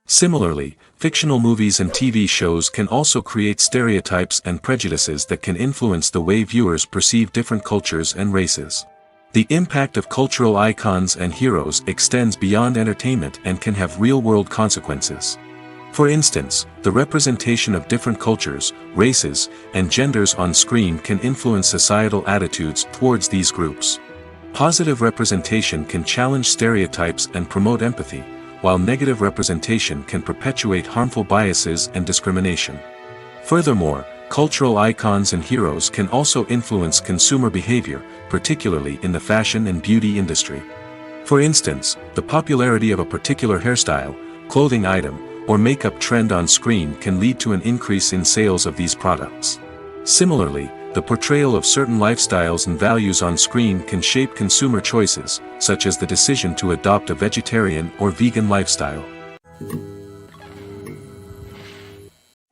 Similarly, fictional movies and TV shows can also create stereotypes and prejudices that can influence the way viewers perceive different cultures and races. The impact of cultural icons and heroes extends beyond entertainment and can have real-world consequences. For instance, the representation of different cultures, races, and genders on screen can influence societal attitudes towards these groups. Positive representation can challenge stereotypes and promote empathy, while negative representation can perpetuate harmful biases and discrimination. Furthermore, cultural icons and heroes can also influence consumer behavior, particularly in the fashion and beauty industry. For instance, the popularity of a particular hairstyle, clothing item, or makeup trend on screen can lead to an increase in sales of these products. Similarly, the portrayal of certain lifestyles and values on screen can shape consumer choices, such as the decision to adopt a vegetarian or vegan lifestyle.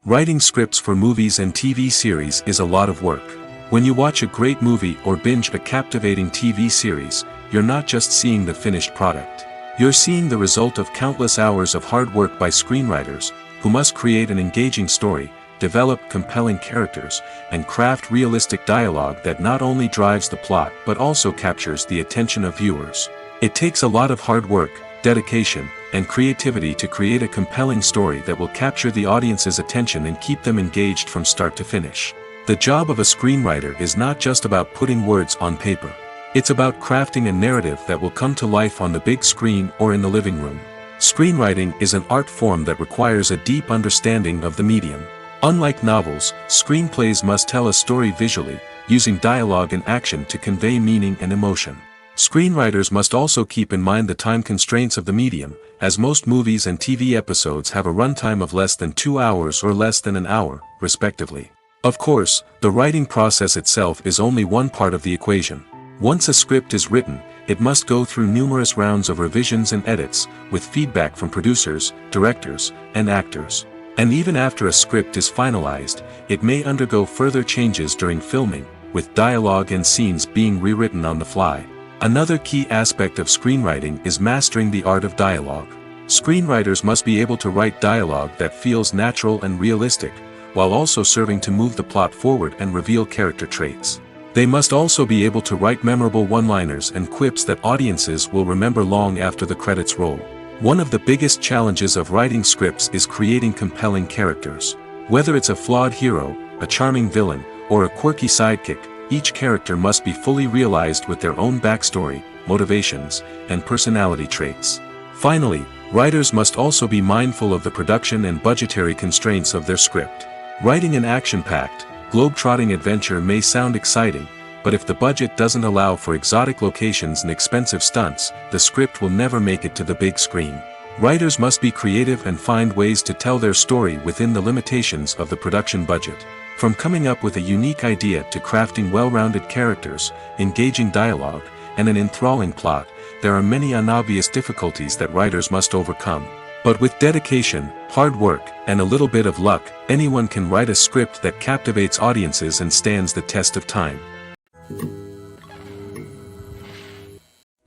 Writing scripts for movies and TV series is a lot of work. When you watch a great movie or binge a captivating TV series, you're not just seeing the finished product. You're seeing the result of countless hours of hard work by screenwriters, who must create an engaging story, develop compelling characters, and craft realistic dialogue that not only drives the plot but also captures the attention of viewers. It takes a lot of hard work, dedication, and creativity to create a compelling story that will capture the audience's attention and keep them engaged from start to finish. The job of a screenwriter is not just about putting words on paper. It's about crafting a narrative that will come to life on the big screen or in the living room. Screenwriting is an art form that requires a deep understanding of the medium. Unlike novels, screenplays must tell a story visually, using dialogue and action to convey meaning and emotion. Screenwriters must also keep in mind the time constraints of the medium, as most movies and TV episodes have a runtime of less than 2 hours or less than an hour, respectively. Of course, the writing process itself is only one part of the equation. Once a script is written, it must go through numerous rounds of revisions and edits, with feedback from producers, directors, and actors. And even after a script is finalized, it may undergo further changes during filming, with dialogue and scenes being rewritten on the fly. Another key aspect of screenwriting is mastering the art of dialogue. Screenwriters must be able to write dialogue that feels natural and realistic, while also serving to move the plot forward and reveal character traits. They must also be able to write memorable one-liners and quips that audiences will remember long after the credits roll. One of the biggest challenges of writing scripts is creating compelling characters. Whether it's a flawed hero, a charming villain, or a quirky sidekick, each character must be fully realized with their own backstory, motivations, and personality traits. Finally, writers must also be mindful of the production and budgetary constraints of their script. Writing an action-packed, globe-trotting adventure may sound exciting, but if the budget doesn't allow for exotic locations and expensive stunts, the script will never make it to the big screen. Writers must be creative and find ways to tell their story within the limitations of the production budget. From coming up with a unique idea to crafting well-rounded characters, engaging dialogue, and an enthralling plot, there are many unobvious difficulties that writers must overcome. But with dedication, hard work, and a little bit of luck, anyone can write a script that captivates audiences and stands the test of time.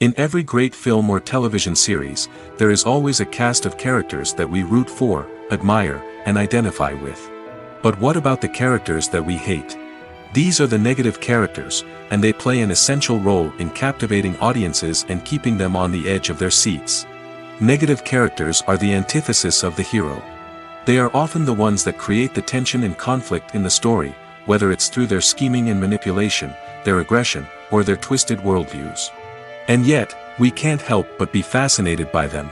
In every great film or television series, there is always a cast of characters that we root for, admire, and identify with. But what about the characters that we hate? These are the negative characters, and they play an essential role in captivating audiences and keeping them on the edge of their seats. Negative characters are the antithesis of the hero. They are often the ones that create the tension and conflict in the story, whether it's through their scheming and manipulation, their aggression, or their twisted worldviews. And yet, we can't help but be fascinated by them.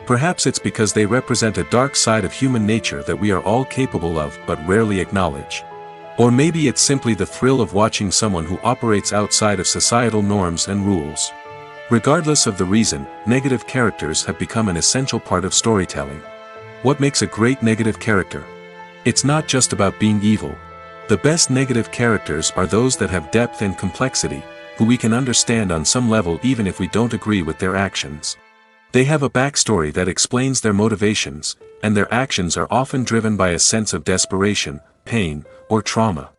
Perhaps it's because they represent a dark side of human nature that we are all capable of but rarely acknowledge. Or maybe it's simply the thrill of watching someone who operates outside of societal norms and rules. Regardless of the reason, negative characters have become an essential part of storytelling. What makes a great negative character? It's not just about being evil. The best negative characters are those that have depth and complexity, who we can understand on some level even if we don't agree with their actions. They have a backstory that explains their motivations, and their actions are often driven by a sense of desperation, pain, or trauma.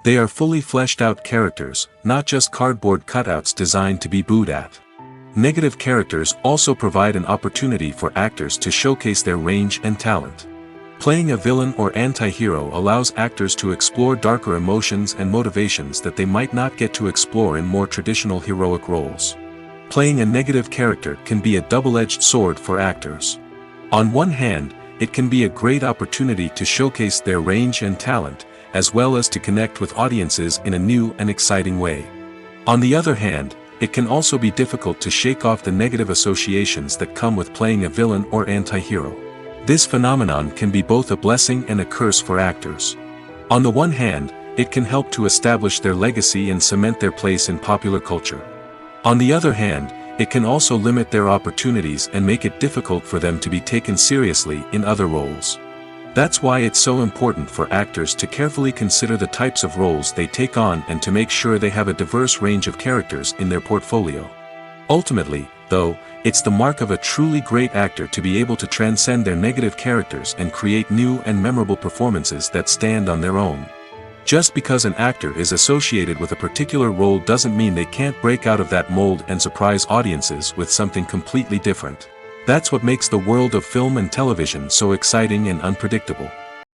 They are fully fleshed out characters, not just cardboard cutouts designed to be booed at. Negative characters also provide an opportunity for actors to showcase their range and talent. Playing a villain or anti-hero allows actors to explore darker emotions and motivations that they might not get to explore in more traditional heroic roles. Playing a negative character can be a double-edged sword for actors. On one hand, it can be a great opportunity to showcase their range and talent, as well as to connect with audiences in a new and exciting way. On the other hand, it can also be difficult to shake off the negative associations that come with playing a villain or anti-hero. This phenomenon can be both a blessing and a curse for actors. On the one hand, it can help to establish their legacy and cement their place in popular culture. On the other hand, it can also limit their opportunities and make it difficult for them to be taken seriously in other roles. That's why it's so important for actors to carefully consider the types of roles they take on and to make sure they have a diverse range of characters in their portfolio. Ultimately, though, it's the mark of a truly great actor to be able to transcend their negative characters and create new and memorable performances that stand on their own. Just because an actor is associated with a particular role doesn't mean they can't break out of that mold and surprise audiences with something completely different. That's what makes the world of film and television so exciting and unpredictable.